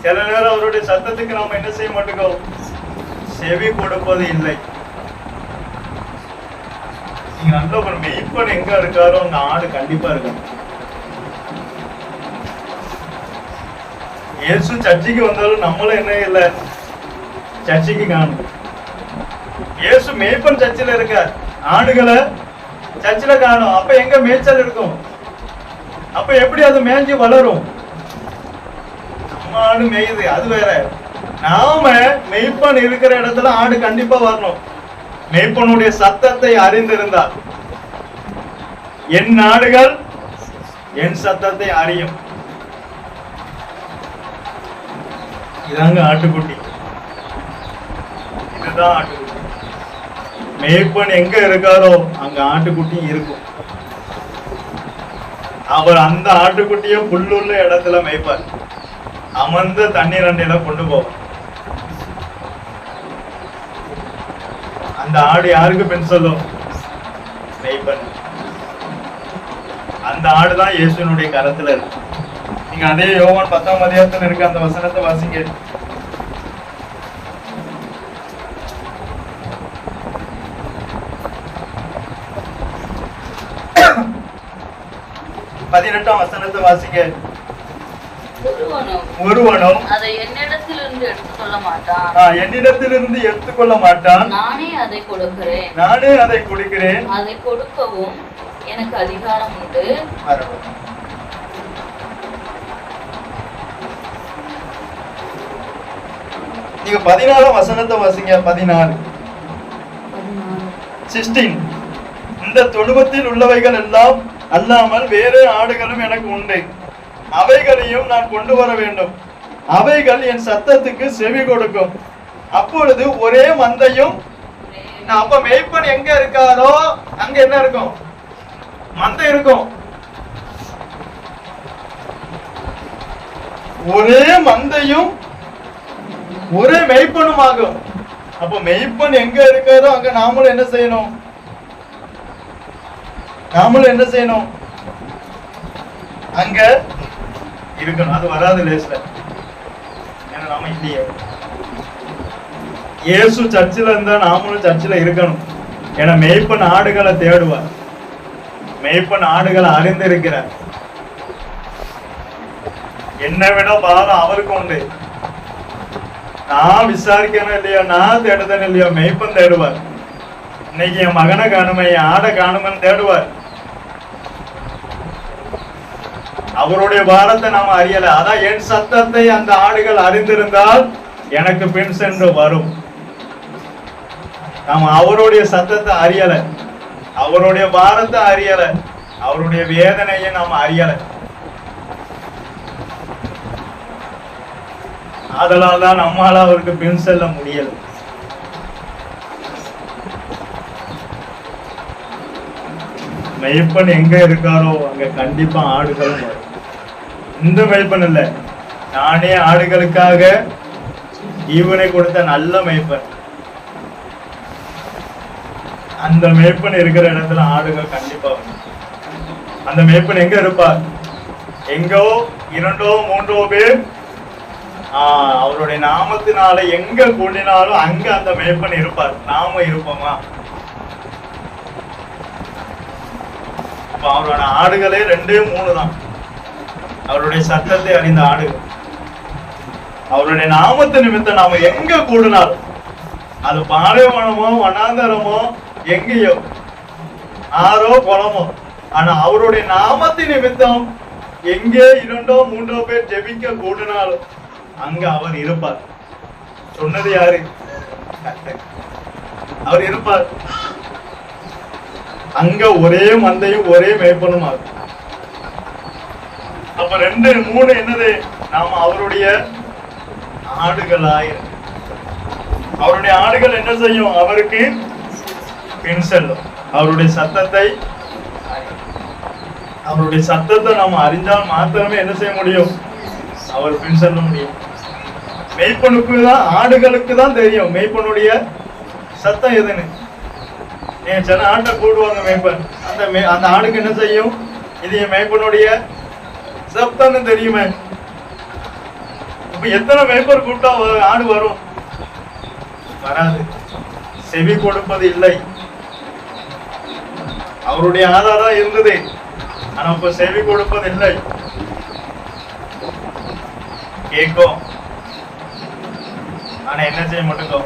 சில நேரம் அவருடைய சத்தத்துக்கு நாம என்ன செய்ய மாட்டோம்? செவி கொடுப்பது இல்லை. நீங்க நல்ல ஒரு மெய்ப்பன் எங்க இருக்காரோ அங்க ஆடு கண்டிப்பா இருக்கணும். இயேசு சர்ச்சைக்கு வந்தாலும் நம்மளும் என்ன இல்லை, சர்ச்சைக்கு காணும். இயேசு மேய்ப்பன் சர்ச்சில் இருக்கார், ஆடுகளை சர்ச்சில் காணும். அப்ப எங்க மேய்ச்சல் இருக்கும்? அப்ப எப்படி அது மேய்ஞ்சி வளரும்? நம்ம ஆடு மேயுது, அது வேற. நாம மெய்ப்பன் இருக்கிற இடத்துல ஆடு கண்டிப்பா வரணும். மெய்ப்பனுடைய சத்தத்தை அறிந்திருந்தார். என் ஆடுகள் என் சத்தத்தை அறியும். இதாங்க ஆட்டுக்குட்டி. இதுதான் ஆட்டுக்குட்டி. மேய்ப்பன் எங்க இருக்காரோ அங்க ஆட்டுக்குட்டி இருக்கும். அவர் அந்த ஆட்டுக்குட்டிய புல்லுள்ள இடத்துல மேய்ப்பார். அமர்ந்த தண்ணீர் அண்டையில கொண்டு போவார். அந்த ஆடு யாருக்கு பின் சொல்லும்? மேய்ப்பன். அந்த ஆடுதான் இயேசுனுடைய கரத்துல இருக்கு. நீங்க அதே யோவான் 10ஆம் அதிகாரத்துல இருக்க அந்த வசனத்தை வாசிங்க. பதினெட்டாம் வசனத்தை வாசிங்க. ஒருவனும் அதை என்னிடத்திலிருந்து எடுத்துக்கொள்ள மாட்டான். என்னிடத்திலிருந்து எடுத்துக்கொள்ள மாட்டான். நானே அதை கொடுக்கிறேன். நானே அதை கொடுக்கிறேன். அதை கொடுக்கவும் எனக்கு அதிகாரம் உண்டு. நீங்க 14ஆம் வசனத்தை வாசிங்க. 16. இந்த தொழுவத்தில் உள்ளவைகள் எல்லாம் அல்லாமல் வேறு ஆடுகளும் எனக்கு உண்டு. அவைகளையும் நான் கொண்டு வர வேண்டும். அவைகள் என் சத்தத்துக்கு செவி கொடுக்கும். அப்பொழுது ஒரே மந்தையும். அப்ப மேய்ப்பன் எங்க இருக்காரோ அங்க என்ன இருக்கும்? மந்தை இருக்கும். ஒரே மந்தையும் ஒரே மெய்ப்பனும் ஆகும். அப்ப மெய்ப்பன் எங்க இருக்காரோ அங்க நாமளும் என்ன செய்யணும்? நாமளும் என்ன செய்யணும்? அங்க இருக்கணும். அது வராது லேஸ்ல. ஏன்னா நாம இல்லையே. இயேசு சர்ச்சில் இருந்தா நாமளும் சர்ச்சில் இருக்கணும். ஏன்னா மேய்ப்பன் ஆடுகளை தேடுவார். மேய்ப்பன் ஆடுகளை அறிந்திருக்கிறார். என்னை விட பாரம் அவருக்கு உண்டு. நான் விசாரிக்கணும் இல்லையோ, நான் தேடுதேன் இல்லையோ, மெய்ப்பன் தேடுவார். இன்னைக்கு என் மகனை காணுமே, என் ஆடை காணுமென்னு தேடுவார். அவருடைய பாரத்தை நாம அறியல. அதான் என் சத்தத்தை அந்த ஆடுகள் அறிந்திருந்தால் எனக்கு பின் சென்று வரும். நாம அவருடைய சத்தத்தை அறியல, அவருடைய பாரத்தை அறியல, அவருடைய வேதனையை நாம அறியல. அதனால தான் நம்மால அவருக்கு பின் செல்ல முடியல. மெய்ப்பன் எங்க இருக்காரோ அங்க கண்டிப்பா ஆடுகளும் வரும். இந்த மெய்ப்பன் இல்ல, நானே ஆடுகளுக்காக ஈவனை கொடுத்த நல்ல மெய்ப்பன். அந்த மெய்ப்பன் இருக்கிற இடத்துல ஆடுகள் கண்டிப்பா வரும். அந்த மெய்ப்பன் எங்க இருப்பார்? எங்கோ 2 3 பேர் அவருடைய நாமத்தினால எங்க கூடினாலும் அங்க அந்த மெய்ப்பன் இருப்பார். நாம இருப்போமா? அவரோட ஆடுகளே 2 3 தான். அவருடைய சத்தத்தை அறிந்த ஆடுகள். அவருடைய நாமத்து நிமித்தம் நாம எங்க கூடினாலும், அது பாலைவனமோ வனாந்தரமோ எங்கேயோ ஆறோ குளமோ, ஆனா அவருடைய நாமத்தின் நிமித்தம் எங்கே 2 3 பேர் ஜெபிக்க கூடினாலும் அங்க அவர் இருப்பார். சொன்னது யாரு? அவர் இருப்பார். அங்க ஒரே மந்தையும் ஒரே மேய்ப்பனும் ஆகும். அப்ப 2 3 என்னது? நாம அவருடைய ஆடுகளாய். அவருடைய ஆடுகள் என்ன செய்யும்? அவருக்கு பின் செல்லும். அவருடைய சத்தத்தை நாம அறிந்தால் மாத்திரமே என்ன செய்ய முடியும்? அவர் பின் செல்ல முடியும். மெய்ப்பனுக்கு தான், ஆடுகளுக்கு தான் தெரியும் மெய்ப்பனுடைய சத்தம் எதுன்னு. சில ஆட்டை கூடுவாங்க மெய்ப்பன், அந்த ஆடுக்கு என்ன செய்யும்? இது என் மெய்ப்பனுடைய சத்தம்னு தெரியுமே. இப்ப எத்தனை மெய்ப்பர் கூட்டா ஆடு வரும்? வராது. செவி கொடுப்பது இல்லை. அவருடைய ஆதாரம் இருந்தது, ஆனா இப்ப செவி கொடுப்பது இல்லை. கேட்கும், ஆனா என்ன செய்ய மாட்டோங்க?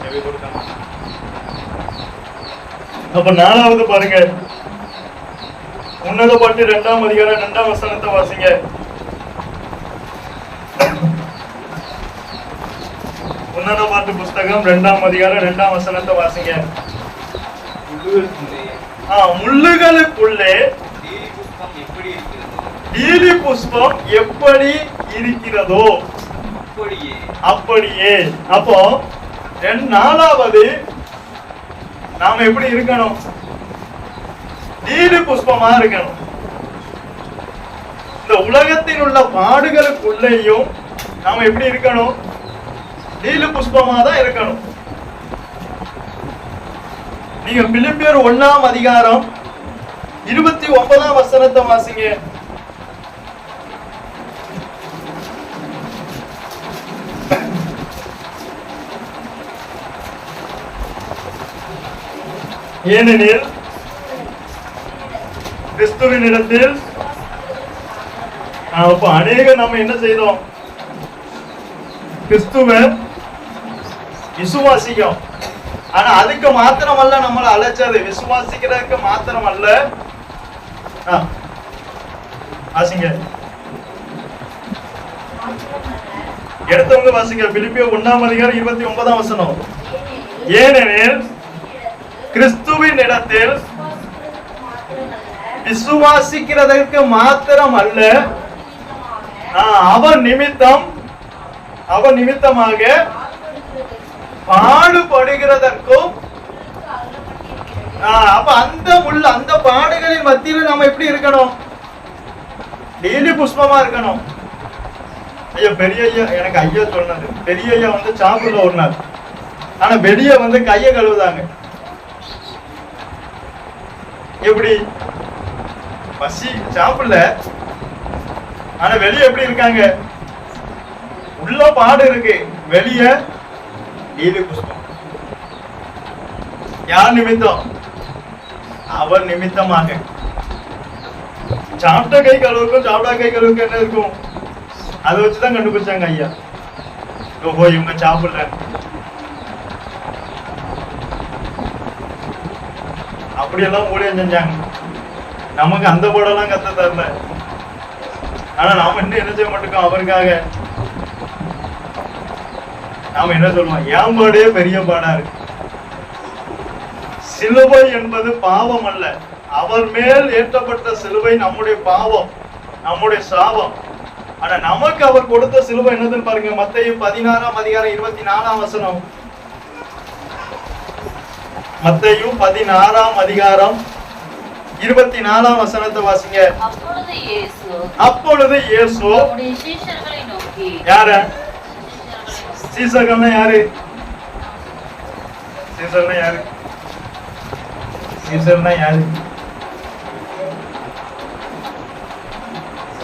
செவி கொடுக்க மாட்டோம். அப்ப 4வது பாருங்க, உன்னத பாட்டு 2ஆம் அதிகாரம் 2ஆம் வசனத்தை வாசிங்க. உன்னத பாட்டு புஸ்தகம் 2ஆம் அதிகாரம் 2ஆம் வசனத்தை வாசிங்க. முள்ளுகளுக்குள்ளே லீலி புஷ்பம் எப்படி இருக்கிறதோ அப்படியே. அப்போ 4வது நாம எப்படி இருக்கணும்? லீலி புஷ்பமா இருக்கணும். இந்த உலகத்தில் உள்ள பாடுகளுக்குள்ளேயும் நாம எப்படி இருக்கணும்? லீலி புஷ்பமா தான் இருக்கணும். நீங்க பிலிப்பியர் 1ஆம் அதிகாரம் 29ஆம் வசனத்தை வாசிங்க. ஏனெனில் கிறிஸ்துவின் இடத்தில் அநேக நம்ம என்ன செய்தோம்? கிறிஸ்துவ விசுவாசிக்கும். ஆனா அதுக்கு மாத்திரம் அல்ல நம்மளை அழைச்சது, விசுவாசிக்கிறதுக்கு மாத்திரம் அல்ல. வாசிங்க, எடுத்தவங்க வாசிங்க. பிலிப்பியர் 1ஆம் அதிகாரம் 29ஆம் வசனம். ஏனெனில் கிறிஸ்துவின் இடத்தில் விசுவாசிக்கிறதற்கு மாத்திரம் அல்ல, அவர் நிமித்தமாக பாடுபடுகிறதற்கும். அப்ப அந்த பாடுகளின் மத்தியில் நம்ம எப்படி இருக்கணும்? டெய்லி புஷ்பமா இருக்கணும். ஐயா பெரிய ஐயா, எனக்கு ஐயா சொன்னது, பெரிய ஐயா சாப்பிடல ஒரு நாள், ஆனா வெளிய கையை கழுவுதாங்க. எப்படி? பசி சாப்பிடல, ஆனா வெளிய எப்படி இருக்காங்க? உள்ள பாடு இருக்கு, வெளிய லீலி புஷ்பம். யார் நிமித்தம்? அவர் நிமித்தமாக. சாப்பிட்ட கை கழுவுக்கும் சாப்பிடா கை கழுவுக்கும் என்ன இருக்கும்? அதை வச்சுதான் கண்டுபிடிச்சாங்க ஐயா. ஓஹோ, இவங்க சாப்பிடல. அப்படியெல்லாம் ஊழியம் செஞ்சாங்க. நமக்கு அந்த போடெல்லாம் கத்த தரல. ஆனா நாம இன்னும் என்ன செய்ய மாட்டோம் அவருக்காக. நாம என்ன சொல்லுவோம், என் பாடே பெரிய பாடா இருக்கு. சிலுவை என்பது பாவம் அல்ல, அவர் மேல் ஏற்றப்பட்ட சிலுவை நம்முடைய பாவம், நம்முடைய சாபம். ஆனா நமக்கு அவர் கொடுத்த சிலுவை என்னதுன்னு பாருங்க. மத்தேயு 16:24. மத்தேயு 16:24 வாசிங்க. அப்பொழுது இயேசு யார? சீசர்கள்னா யாரு? சீசர்னா யாரு? சீசர்னா யாரு?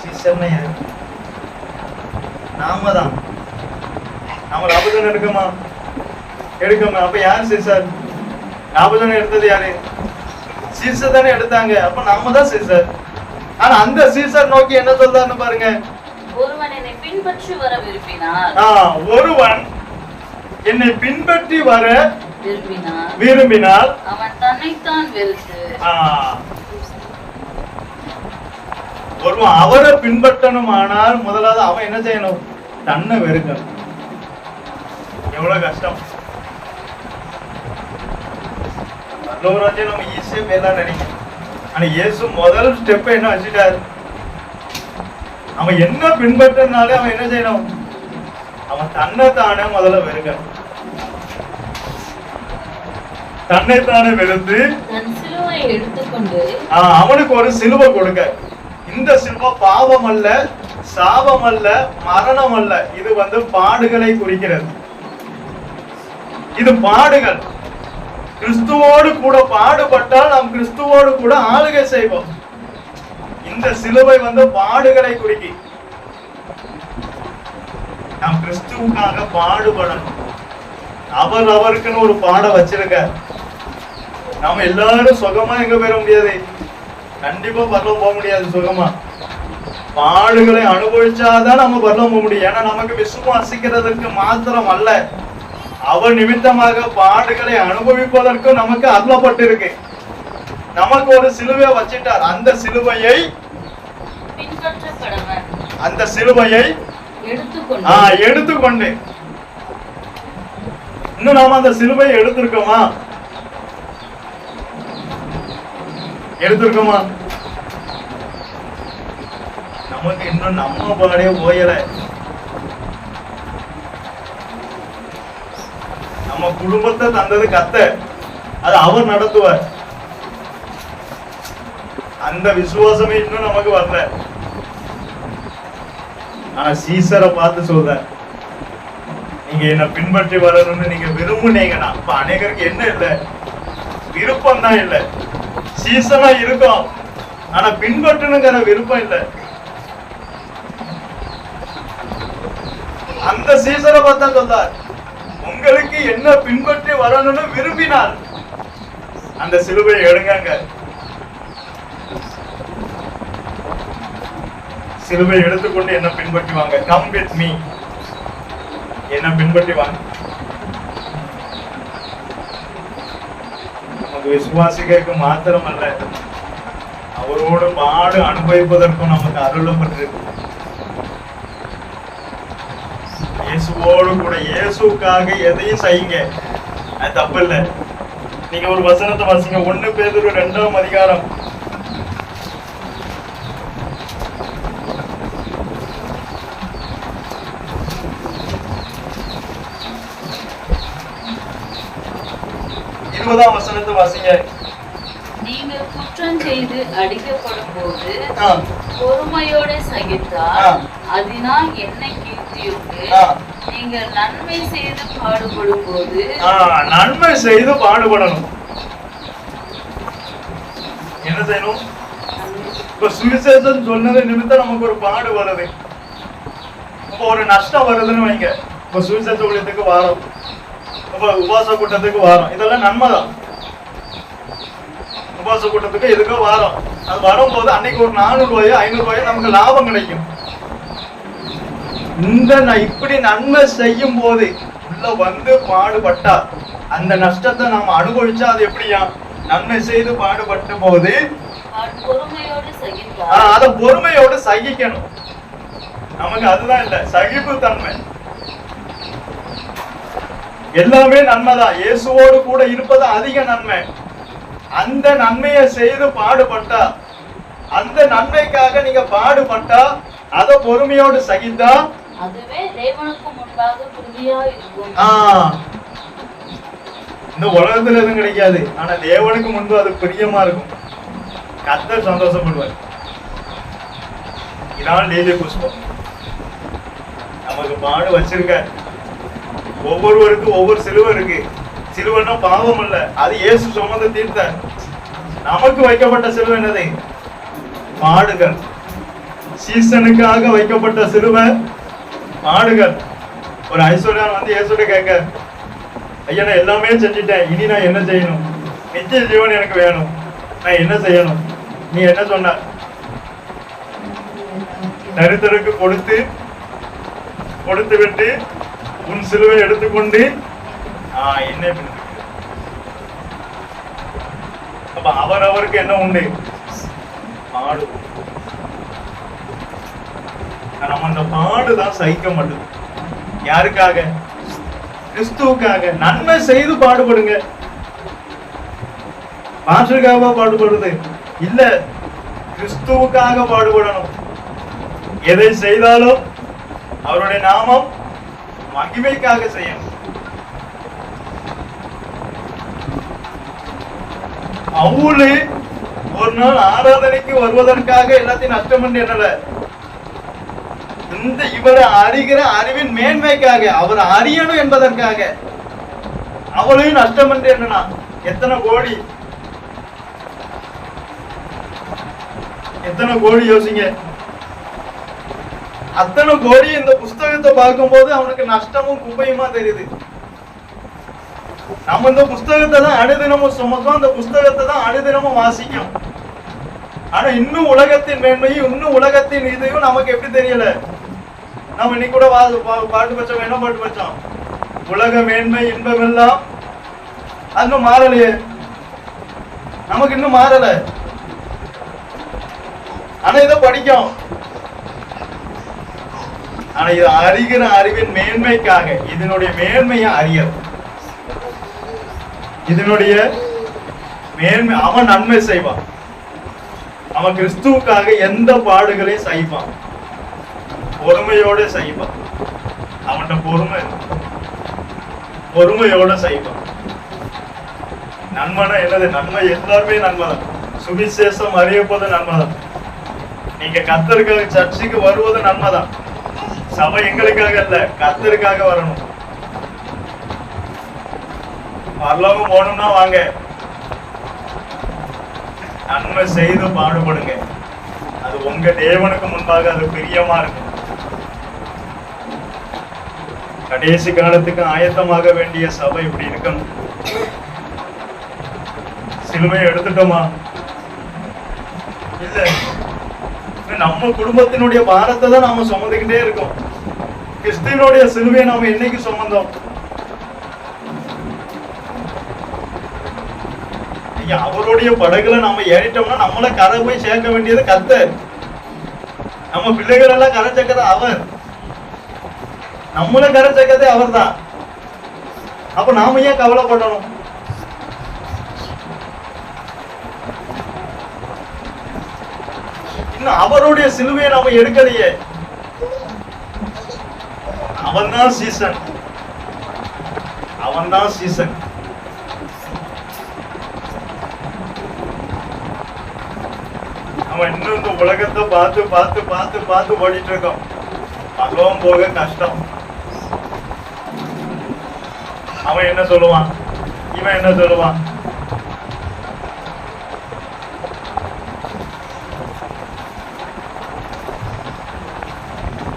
சீசர்னா யாரு? நாம தான். நாம லாபதானம் எடுக்கமா? எடுக்கமா? அப்ப யார் சீசர்? லாபதானம் எடுத்தது யாரு? சீசர் தானே எடுத்தாங்க. அப்ப நாம தான் சீசர். ஆனா அந்த சீசர் நோக்கி என்ன சொல்றாருன்னு பாருங்க. ஒருவன் என்னை பின்பற்றி வர விரும்பினால், ஒருவன் என்னை பின்பற்றி வர விரும்பினால் அவன் தன்னைத்தான் வெறுத்து, ஒருவன் அவரை பின்பற்றணும். ஆனால் முதலாவது அவன் என்ன செய்யணும்? தன்னை வெறுக்கணும். எவ்வளவு கஷ்டம். பரலோகராஜ்யம் நம்ம ஈஸியா பேர்லாம் நினைக்கிறோம். ஆனா இயேசு முதல் ஸ்டெப் என்ன வச்சுட்டாரு? அவன் என்ன பின்பற்றினாலே அவன் என்ன செய்யணும்? அவன் தன்னைத்தானே முதல்ல வெறுக்கணும். தன்னைத்தானே வெறுத்து அவனுக்கு ஒரு சிலுவை கொடுக்க. இந்த சிலுவை பாவம் அல்ல, சாபம் அல்ல, மரணம் அல்ல. இது பாடுகளை குறிக்கிறது. இது பாடுகள். கிறிஸ்துவோடு கூட பாடுபட்டால் நாம் கிறிஸ்துவோடு கூட ஆளுகை செய்வோம். இந்த சிலுவை பாடுகளை குறிக்கி. நாம் கிறிஸ்துவுக்காக பாடுபடணும். அவர் அவருக்குன்னு ஒரு பாடம் வச்சிருக்க. நாம எல்லாரும் சுகமா எங்க பெற முடியாது, கண்டிப்பா பரலோகம் போக முடியாது. சுகமா பாடுகளை அனுபவிச்சாதான் நம்ம பரலோகம் போக முடியும். ஏன்னா நமக்கு விசுவாசிக்கிறதுக்கு மாத்திரம் அல்ல, அவர் நிமித்தமாக பாடுகளை அனுபவிப்பதற்கும் நமக்கு அருளப்பட்டிருக்கு. நமக்கு ஒரு சிலுவையை வச்சிட்டார். அந்த சிலுவையை எடுத்துக்கொண்டு இன்னும் நாம அந்த சிலுவையை எடுத்திருக்கோமா? நமக்கு இன்னும் நம்ம பாடே போயல. நம்ம குடும்பத்தை தந்தது கத்த, அது அவர் நடத்துவார். அந்த விசுவாசமே இன்னும் நமக்கு வரல. ஆனா சீசரை பார்த்து சொல்ற, நீங்க என்ன பின்பற்றி வரணும்னு நீங்க விரும்புனீங்கன்னா, இப்ப அநேகருக்கு என்ன இல்லை, விருப்பம் தான் இல்லை. சீசனா இருக்கும், ஆனா பின்பற்றணுங்கிற விருப்பம் இல்லை. அந்த சீசரை பார்த்தா சொல்றார், உங்களுக்கு என்ன பின்பற்றி வரணும்னு விரும்பினால் அந்த சிலுவையை எடுங்க. சிலுவை எடுத்துக்கொண்டு என்ன பின்பற்றி வாங்க. கம் வித் மீ, என்ன பின்பற்றி வாங்க. நமக்கு விசுவாசிக்கு மாத்திரம் அல்ல, அவரோடு பாடு அனுபவிப்பதற்கும் நமக்கு அருளப்பட்டிருக்கு. இயேசுவோடு கூட, இயேசுக்காக எதையும் செய்யுங்க, அது தப்பு இல்லை. நீங்க ஒரு வசனத்தை வாசிங்க. 1 பேதுரு 2ஆம் அதிகாரம் 20ஆம் வசனத்தை வாசிங்க. நீங்கள் குற்றம் செய்து அடிக்கப்படும் போது பொறுமையோட சகித்தால் அதனால் என்ன கீர்த்தியுண்டு. நீங்கள் நன்மை செய்து பாடுபடும் போது, நன்மை செய்து பாடுபடணும். என்ன செய்யணும்? இப்ப சுவிசேஷம் சொன்னது நிமித்தம் நமக்கு ஒரு பாடு வருது, இப்ப ஒரு நஷ்டம் வருதுன்னு வைங்க. இப்ப சுவிசேஷ ஊழியத்துக்கு வாரம், இப்ப உபாச கூட்டத்துக்கு வாரம், இதெல்லாம் நன்மைதான். உபாச கூட்டத்துக்கு எதுக்கோ வாரம், அது வரும்போது அன்னைக்கு ஒரு 400 ரூபாயோ 500 ரூபாயோ நமக்கு லாபம் கிடைக்கும். இந்த இப்படி நன்மை செய்யும் போது உள்ள பாடுபட்டா அந்த நஷ்டத்தை நாம அனுபவிச்சா அது எப்படியா? நன்மை செய்து பாடுபட்ட போது அத பொறுமையோடு சகிக்கணும். நமக்கு அதுதான் இல்ல, சகிப்பு தன்மை. எல்லாமே நன்மைதான். இயேசுவோடு கூட இருப்பது அதிக நன்மை. அந்த நன்மையை செய்து பாடுபட்டா, அந்த நன்மைக்காக நீங்க பாடுபட்டா, அத பொறுமையோடு சகித்தா, அதுவே தேவனுக்கு முன்பாக பிரியா இருக்கும். இந்த உலகத்துல எதுவும் கிடைக்காது, ஆனா தேவனுக்கு முன்பு அது பிரியமா இருக்கும். கர்த்தர் சந்தோஷப்படுவார். இதான் லீலை புஷ்பம். நமக்கு பாடு வச்சிருக்க. ஒவ்வொருவருக்கும் ஒவ்வொரு சிலுவை இருக்கு. சிலுவைன்னா பாவம் இல்ல, அது இயேசு சுமந்து தீர்த்த. நமக்கு வைக்கப்பட்ட சிலுவை என்னது? பாடுகள். சீசனுக்காக வைக்கப்பட்ட சிலுவை பாடுகள். ஒரு ஐஸ்வர்யான் வந்து இயேசுட்ட கேட்க, ஐயா நான் எல்லாமே செஞ்சுட்டேன், இனி நான் என்ன செய்யணும்? நித்திய ஜீவன் எனக்கு வேணும், நான் என்ன செய்யணும்? நீ என்ன சொன்ன? தரித்திரருக்கு கொடுத்து விட்டு உன் சிலுவை எடுத்துக்கொண்டு என்ன பண்ணு. அப்ப அவருக்கு என்ன உண்டு? பாடு. நம்ம அந்த பாடுதான் சகிக்க மாட்டோம். யாருக்காக? கிறிஸ்துவுக்காக. நன்மை செய்து பாடுபடுங்க. மாற்றுக்காக பாடுபடுறது இல்ல, கிறிஸ்துவுக்காக பாடுபடணும். எதை செய்தாலும் அவருடைய நாமம் மகிமைக்காக செய்யணும். பவுல் ஒரு நாள் ஆராதனைக்கு வருவதற்காக எல்லாத்தையும் நஷ்டம் பண்ணி என்னல, இந்த இவரை அறிகிற அறிவின் மேன்மைக்காக, அவர் அறியணும் என்பதற்காக அவளையும் நஷ்டம் பண்ணி என்னன்னா, எத்தனை கோடி யோசிங்க. அத்தனை கோடி இந்த புஸ்தகத்தை பார்க்கும்போது அவனுக்கு நஷ்டமும் குப்பையுமா தெரியுது. நம்ம இந்த புஸ்தகத்தை தான் அனுதினமும் சுமக்கும், அந்த புஸ்தகத்தை தான் அனுதினமும் வாசிக்கும். ஆனா இன்னும் உலகத்தின் மேன்மையும் இன்னும் உலகத்தின் இதையும் நமக்கு எப்படி தெரியல. நம்ம இன்னைக்கு கூட பாட்டு பச்சோம். என்ன பாட்டு பச்சோம்? உலக மேன்மை இன்பம் எல்லாம் இன்னும் மாறலையே, நமக்கு இன்னும் மாறல. ஆனா இதை படிக்கும். ஆனா இது அறிகிற அறிவின் மேன்மைக்காக, இதனுடைய மேன்மையை அறியறது. இதனுடைய மேன்மை, அவன் நன்மை செய்வான். அவன் கிறிஸ்துவுக்காக எந்த பாடுகளையும் சகிப்பான், பொறுமையோட சகிப்பான். அவன்கிட்ட பொறுமையோட சகிப்பான். நன்மைனா என்னது? நன்மை எல்லாருமே நன்மைதான். சுவிசேஷம் அறியப்போது நன்மைதான். நீங்க கர்த்தருக்காக சர்ச்சுக்கு வருவது நன்மைதான். சபை எங்களுக்காக இல்ல, கர்த்தருக்காக வரணும். பரலோகம் போகணும்னா வாங்க, நன்மை செய்து பாடுபடுங்க. அது உங்க தேவனுக்கு முன்பாக அது பிரியமா இருக்கும். கடைசி காலத்துக்கு ஆயத்தமாக வேண்டிய சபை இப்படி இருக்கணும். சிலுவையை எடுத்துட்டோமா? இல்ல, நம்ம குடும்பத்தினுடைய பாரத்தை தான் நாம சுமந்துக்கிட்டே இருக்கோம். கிறிஸ்துவினுடைய சிலுவையை நாம என்னைக்கு சுமந்தோம்? அவருடைய படகுல நாம ஏறிட்டோம்னா நம்மள கரை போய் சேர்க்க வேண்டியது கர்த்தர். நம்ம பிள்ளைகள் எல்லாம் கரை சேர்க்கிறது அவர். நம்மள கரை சேர்க்கறதே அவர் தான். அப்ப நாம ஏன் கவலைப்படணும்? இன்னும் அவருடைய சிலுவையை நாம எடுக்கலையே. அவன்தான் சீசன். அவன் இன்னும் இந்த உலகத்தை பார்த்து பார்த்து பார்த்து பார்த்து ஓடிட்டு இருக்கோம். பகவம் போக கஷ்டம். அவன் என்ன சொல்லுவான், இவன் என்ன சொல்லுவான்?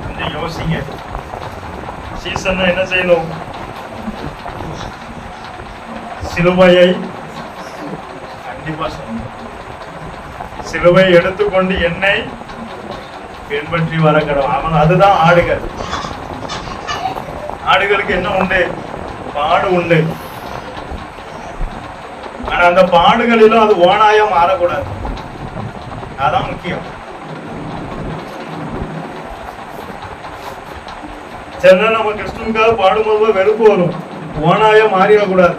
கொஞ்சம் யோசிங்க. சீசன் என்ன செய்யணும்? சிலுவையை கண்டிப்பா சொல்லணும். சிலுவை எடுத்துக்கொண்டு என்னை பின்பற்றி வர கடவுள். அவன் அதுதான் ஆடுகள். ஆடுகளுக்கு என்ன உண்டு? பாடு உண்டு. ஆனா அந்த பாடுகளிலும் அது ஓனாயா மாறக்கூடாது. அதான் முக்கியம். சில நேரம் நம்ம கிறிஸ்துவுக்காக பாடும்போது வெறுப்பு வரும், ஓனாய மாறிடக்கூடாது.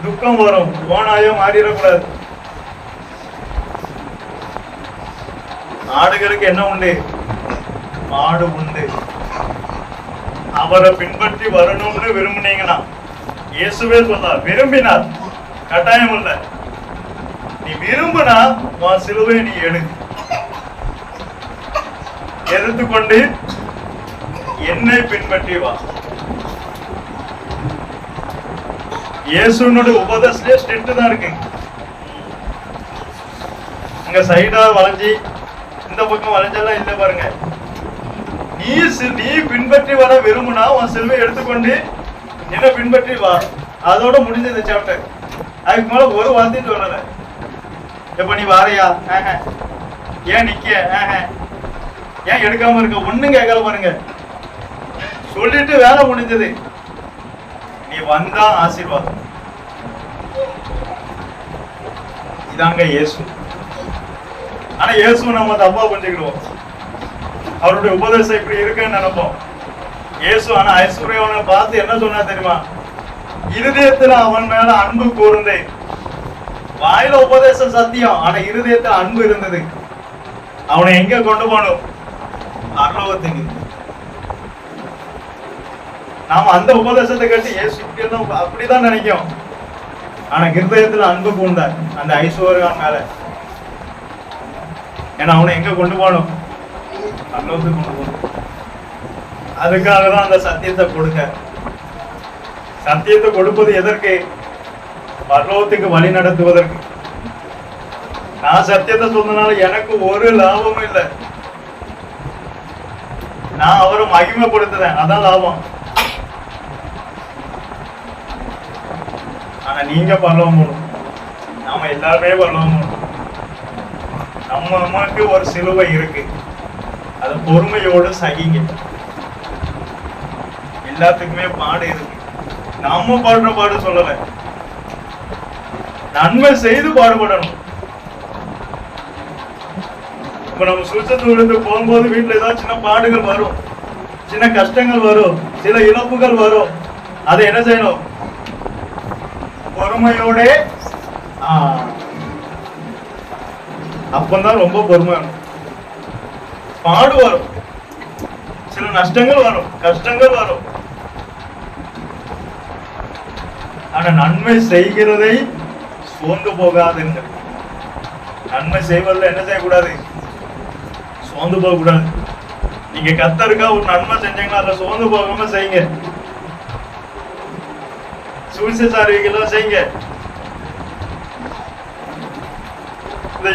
துக்கம் வரும், ஓனாய மாறிடக்கூடாது. ஆடுகளுக்கு என்ன உண்டு? மாடு உண்டு. அவரை பின்பற்றி வரணும்னு விரும்பினீங்கன்னா, இயேசுவே சொன்னார், விரும்பினார், கட்டாயம் இல்லை. நீ விரும்பினா உன் சிலுவை நீ எடுத்துக்கொண்டு என்னை பின்பற்றி வா. இயேசுனுடைய உபதேசத்திலே ஸ்ட்ரிக்ட் தான் இருக்கு. அங்க சைடா வளைஞ்சி இந்த பக்கம் வளைஞ்செல்லாம் இல்லை பாருங்க. நீ பின்பற்றி வர விரும்புனா உன் சிலுவை எடுத்துக்கொண்டு என்ன பின்பற்றி வா. அதோட முடிஞ்சது சாப்டர். அதுக்கு மேல ஒரு வார்த்தையும் சொல்லல. எப்ப நீ வாரையா, ஏன் நிக்க, ஏன் எடுக்காம இருக்க, ஒண்ணும் கேட்கல பாருங்க. சொல்லிட்டு வேலை முடிஞ்சது. நீ வந்தா ஆசீர்வாதம். இதாங்க இயேசு. ஆனா இயேசு நம்ம தப்பா புரிஞ்சுக்கிடுவோம். அவருடைய உபதேசம் இப்படி இருக்குன்னு நினைப்போம். இயேசு ஆனா ஐஸ்வர்யவனை பார்த்து என்ன சொன்னா தெரியுமா? இருதயத்துல அவன் மேல அன்பு கூர்ந்து. வாயில உபதேசம் சத்தியம், ஆனா இருதயத்துல அன்பு இருந்தது. அவனை எங்க கொண்டு போகணும்? பரலோகத்துக்கு. நாம அந்த உபதேசத்தை கட்டி இயேசு அப்படிதான் நினைக்கும். ஆனா இருதயத்துல அன்பு கூர்ந்தார் அந்த ஐஸ்வர்யவன் மேல. ஏன்னா அவனை எங்க கொண்டு போகணும்? பரலோகத்துக்கு கொண்டு போகணும். அதுக்காக தான் அந்த சத்தியத்தை கொடுக்க. சத்தியத்தை கொடுப்பது எதற்கு? பரலோகத்துக்கு வழி நடத்துவதற்கு. நான் சத்தியத்தை சொன்னனால எனக்கு ஒரு லாபமும் இல்லை. நான் அவரை மகிமைப்படுத்துறேன், அதான் லாபம். ஆனா நீங்க பரலோகம் போகணும், நாம எல்லாருமே பரலோகம் போகணும். நம்ம அம்மாவுக்கு ஒரு சிலுவை இருக்கு, அது பொறுமையோடு சகிங்க. எல்லாத்துக்குமே பாடு இருக்கு. நாம பாடுற பாடு சொல்லல, நன்மை செய்து பாடுபடணும். இப்ப நம்ம சுவிசேஷத்துக்கு போகும்போது வீட்டுல ஏதாவது சின்ன பாடுகள் வரும், சின்ன கஷ்டங்கள் வரும், சில இழப்புகள் வரும். அதை என்ன செய்யணும்? பொறுமையோட. அப்பந்தான் ரொம்ப பொறுமை. பாடு வரும், சில நஷ்டங்கள் வரும், கஷ்டங்கள் வரும். ஆனா நன்மை செய்கிறதை சோர்ந்து போகாதுங்க. நன்மை செய்வதில் என்ன செய்யக்கூடாது? சோர்ந்து போக கூடாது. நீங்க கர்த்தருக்கா ஒரு நன்மை செஞ்சீங்கன்னா அதை சோர்ந்து போகாம செய்யுங்க. சுவிசேஷ அறிவிக்கலாம் செய்யுங்க.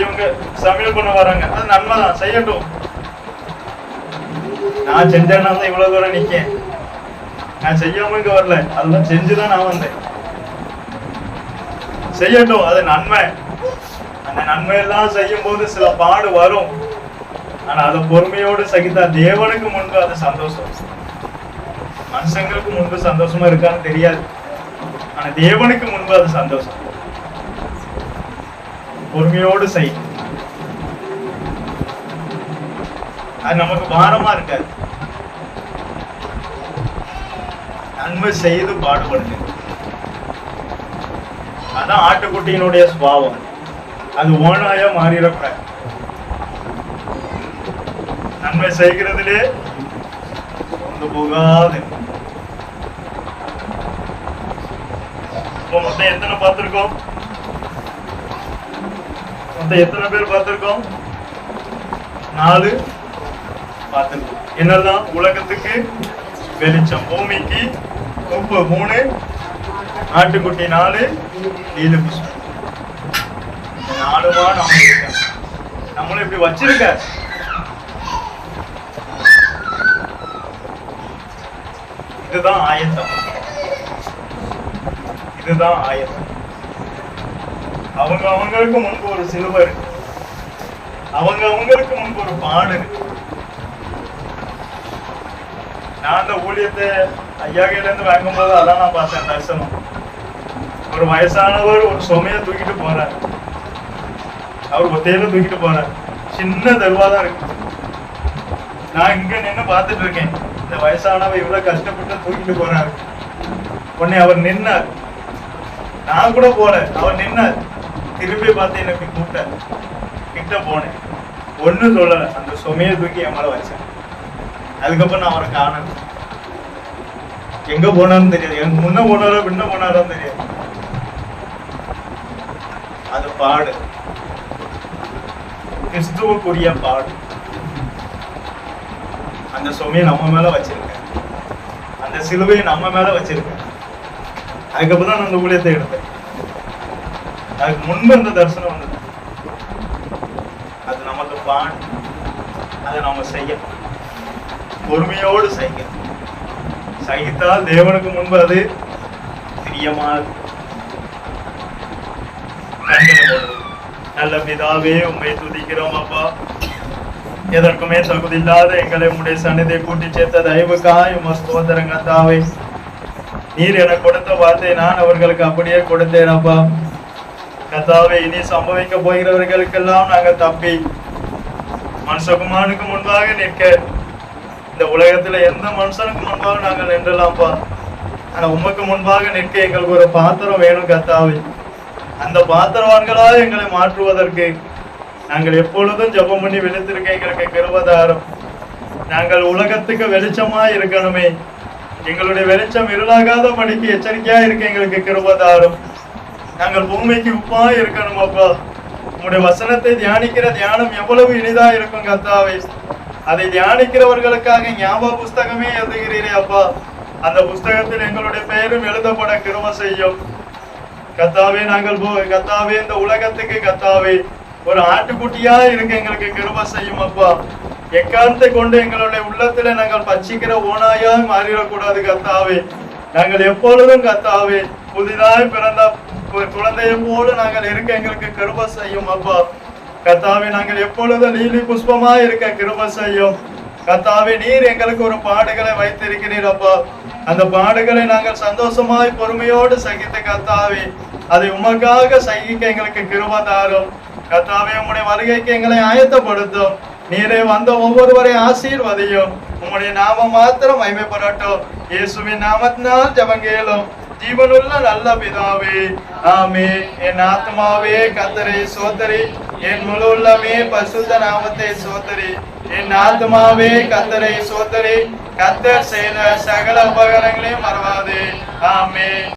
இவங்க சமையல் பண்ண வராங்க, அது நன்மைதான், செய்யட்டும். நான் செஞ்சேன்னா தான் இவ்வளவு தூரம் நிக்கேன். நான் செய்யாம இங்க வரல, அதெல்லாம் செஞ்சுதான் நான் வந்தேன். செய்யட்டும், அது நன்மை. அந்த நன்மையெல்லாம் செய்யும் போது சில பாடு வரும். ஆனா அதை பொறுமையோடு சகித்தா தேவனுக்கு முன்பு அது சந்தோஷம். மனுஷங்களுக்கு முன்பு சந்தோஷமா இருக்கான்னு தெரியாது, ஆனா தேவனுக்கு முன்பு அது சந்தோஷம். பொறுமையோடு செய், அது நமக்கு பாரமா இருக்காது. நன்மை செய்து பாடுபடுங்க. அதான் ஆட்டுக்குட்டியினுடைய சுபாவம். அது ஓனாயா மாறிடக்கூடாது. நன்மை செய்கிறதுலே கொண்டு போகாது. மொத்தம் எத்தனை பார்த்திருக்கோம்? மொத்தம் எத்தனை பேர் பார்த்திருக்கோம்? 4 பார்த்திருக்கோம். என்னதான்? உலகத்துக்கு வெளிச்சம், பூமிக்கு உப்பு 3, ஆட்டுக்குட்டி 4, நீல புஷ்பம் 4வா நம்ம இருக்க. நம்மளும் இப்படி வச்சிருக்க. இதுதான் ஆயத்தம். இதுதான் ஆயத்தம். அவங்களுக்கு முன்பு ஒரு சிலுவை இருக்கு, அவங்களுக்கு முன்பு ஒரு பாடு இருக்கு. நான் அந்த ஊழியத்தை ஐயா கையில இருந்து வாங்கும் போது அதான் நான் பார்த்தேன் தரிசனம். ஒரு வயசானவர் ஒரு சுமையை தூக்கிட்டு போறார். அவர் ஒத்தையில தூக்கிட்டு போறார். சின்ன தருவாதான் இருக்கு. நான் இங்க நின்று பார்த்துட்டு இருக்கேன். இந்த வயசானவ இவ்வளவு கஷ்டப்பட்டு தூக்கிட்டு போறாரு. உடனே அவர் நின்னார். நான் கூட போல, அவர் நின்னார். திரும்பி பார்த்து எனக்கு கூப்பிட்டார். கிட்ட போனேன், ஒண்ணும் சொல்லல. அந்த சுமையை தூக்கி என் மேல வச்சேன். அதுக்கப்புறம் நான் அவரை காணல. எங்க போனாலும் தெரியாது, எனக்கு முன்ன போனாரோ பின்ன போனாரோ தெரியாது. அது பாடு, கிறிஸ்துவுக்குரிய பாடு. அந்த சுமையை நம்ம மேல வச்சிருக்கேன், அந்த சிலுவையை நம்ம மேல வச்சிருக்கேன். அதுக்கப்புறம் தான் நான் அந்த ஊழியத்தை எடுத்தேன். அதுக்கு முன்பு அந்த தரிசனம் வந்தது. அது நமக்கு பாடு, அதை நம்ம செய்ய பொறுமையோடு செய்ய சகித்தால் தேவனுக்கு முன்பு அது பிரியமாக. நல்ல பிதாவே, உம்மை துதிக்கிறோம் அப்பா. எதற்குமே தகுதியில்லாத எங்களை உம்முடைய சந்நிதியை கூட்டி சேர்த்த தயவுக்காய் உம ஸ்தோத்திரம் கர்த்தாவே. நீர் எனக்கு கொடுத்த வார்த்தை நான் அவர்களுக்கு அப்படியே கொடுத்தேன் அப்பா. கர்த்தாவே, இனி சம்பவிக்க போகிறவர்களுக்கெல்லாம் நாங்கள் தப்பி மனுஷகுமாரனுக்கு முன்பாக நிற்க, இந்த உலகத்துல எந்த மனுஷனுக்கு முன்பாக நாங்கள் நின்றலாம்ப்பா. ஆனா உமக்கு முன்பாக நிற்க எங்களுக்கு ஒரு பாத்திரம் வேணும் கர்த்தாவே. அந்த பாத்திரவான்களா எங்களை மாற்றுவதற்கு நாங்கள் எப்பொழுதும் ஜெபம் பண்ணி விழித்திருக்க எங்களுக்கு கிருபை தாரும். நாங்கள் உலகத்துக்கு வெளிச்சமா இருக்கணுமே, எங்களுடைய வெளிச்சம் இருளாகாத படிக்கு எச்சரிக்கையா இருக்க எங்களுக்கு கிருபை தாரும். நாங்கள் பூமிக்கு உப்பா இருக்கணும் அப்பா. உங்களுடைய வசனத்தை தியானிக்கிற தியானம் எவ்வளவு இனிதா இருக்கும் கர்த்தாவே. அதை தியானிக்கிறவர்களுக்காக ஞாபக புஸ்தகமே எழுதுகிறீரே அப்பா. அந்த புஸ்தகத்தில் எங்களுடைய பெயரும் எழுதப்பட கிருபை செய்யும் கர்த்தாவே. நாங்கள் கர்த்தாவே இந்த உலகத்துக்கு கர்த்தாவே ஒரு ஆட்டுக்குட்டியா இருக்க எங்களுக்கு கிருபை செய்யும் அப்பா. எக்காரணத்தை கொண்டு எங்களுடைய உள்ளத்துல நாங்கள் பச்சிக்கிற ஓனாயா மாறிடக்கூடாது கர்த்தாவே. நாங்கள் எப்பொழுதும் கர்த்தாவே புதிதாய் பிறந்த குழந்தையை போல நாங்கள் இருக்க எங்களுக்கு கிருபை செய்யும் அப்பா. கர்த்தாவே, நாங்கள் எப்பொழுதும் நீலி புஷ்பமா இருக்க கிருபை செய்யும் கர்த்தாவே. நீர் எங்களுக்கு ஒரு பாடுகளை வைத்திருக்கிறீர் அப்பா. அந்த பாடுகளை நாங்கள் சந்தோஷமாய் பொறுமையோடு சகித்து கர்த்தாவே அதை உமக்காக சகிக்க எங்களுக்கு கிருபை தாரும் கர்த்தாவே. உம்முடைய வருகைக்கு எங்களை ஆயத்தப்படுத்தும். நீரே வந்த ஒவ்வொருவரை ஆசீர்வதியும். உம்முடைய நாமம் மாத்திரம் மகிமைப்படட்டும். இயேசுவின் நாமத்தினால் ஜெபங்கேளும் ஜீவனுள்ள நல்ல பிதாவே, ஆமென். என் ஆத்மாவே கர்த்தரை சோதரி, என் முழு உள்ளமே பரிசுத்த நாமத்தை சோதரி. என் ஆத்மாவே கர்த்தரை சோதரி, கர்த்தர் செய்த சகல உபகாரங்களையும் மறவாதே. ஆமென்.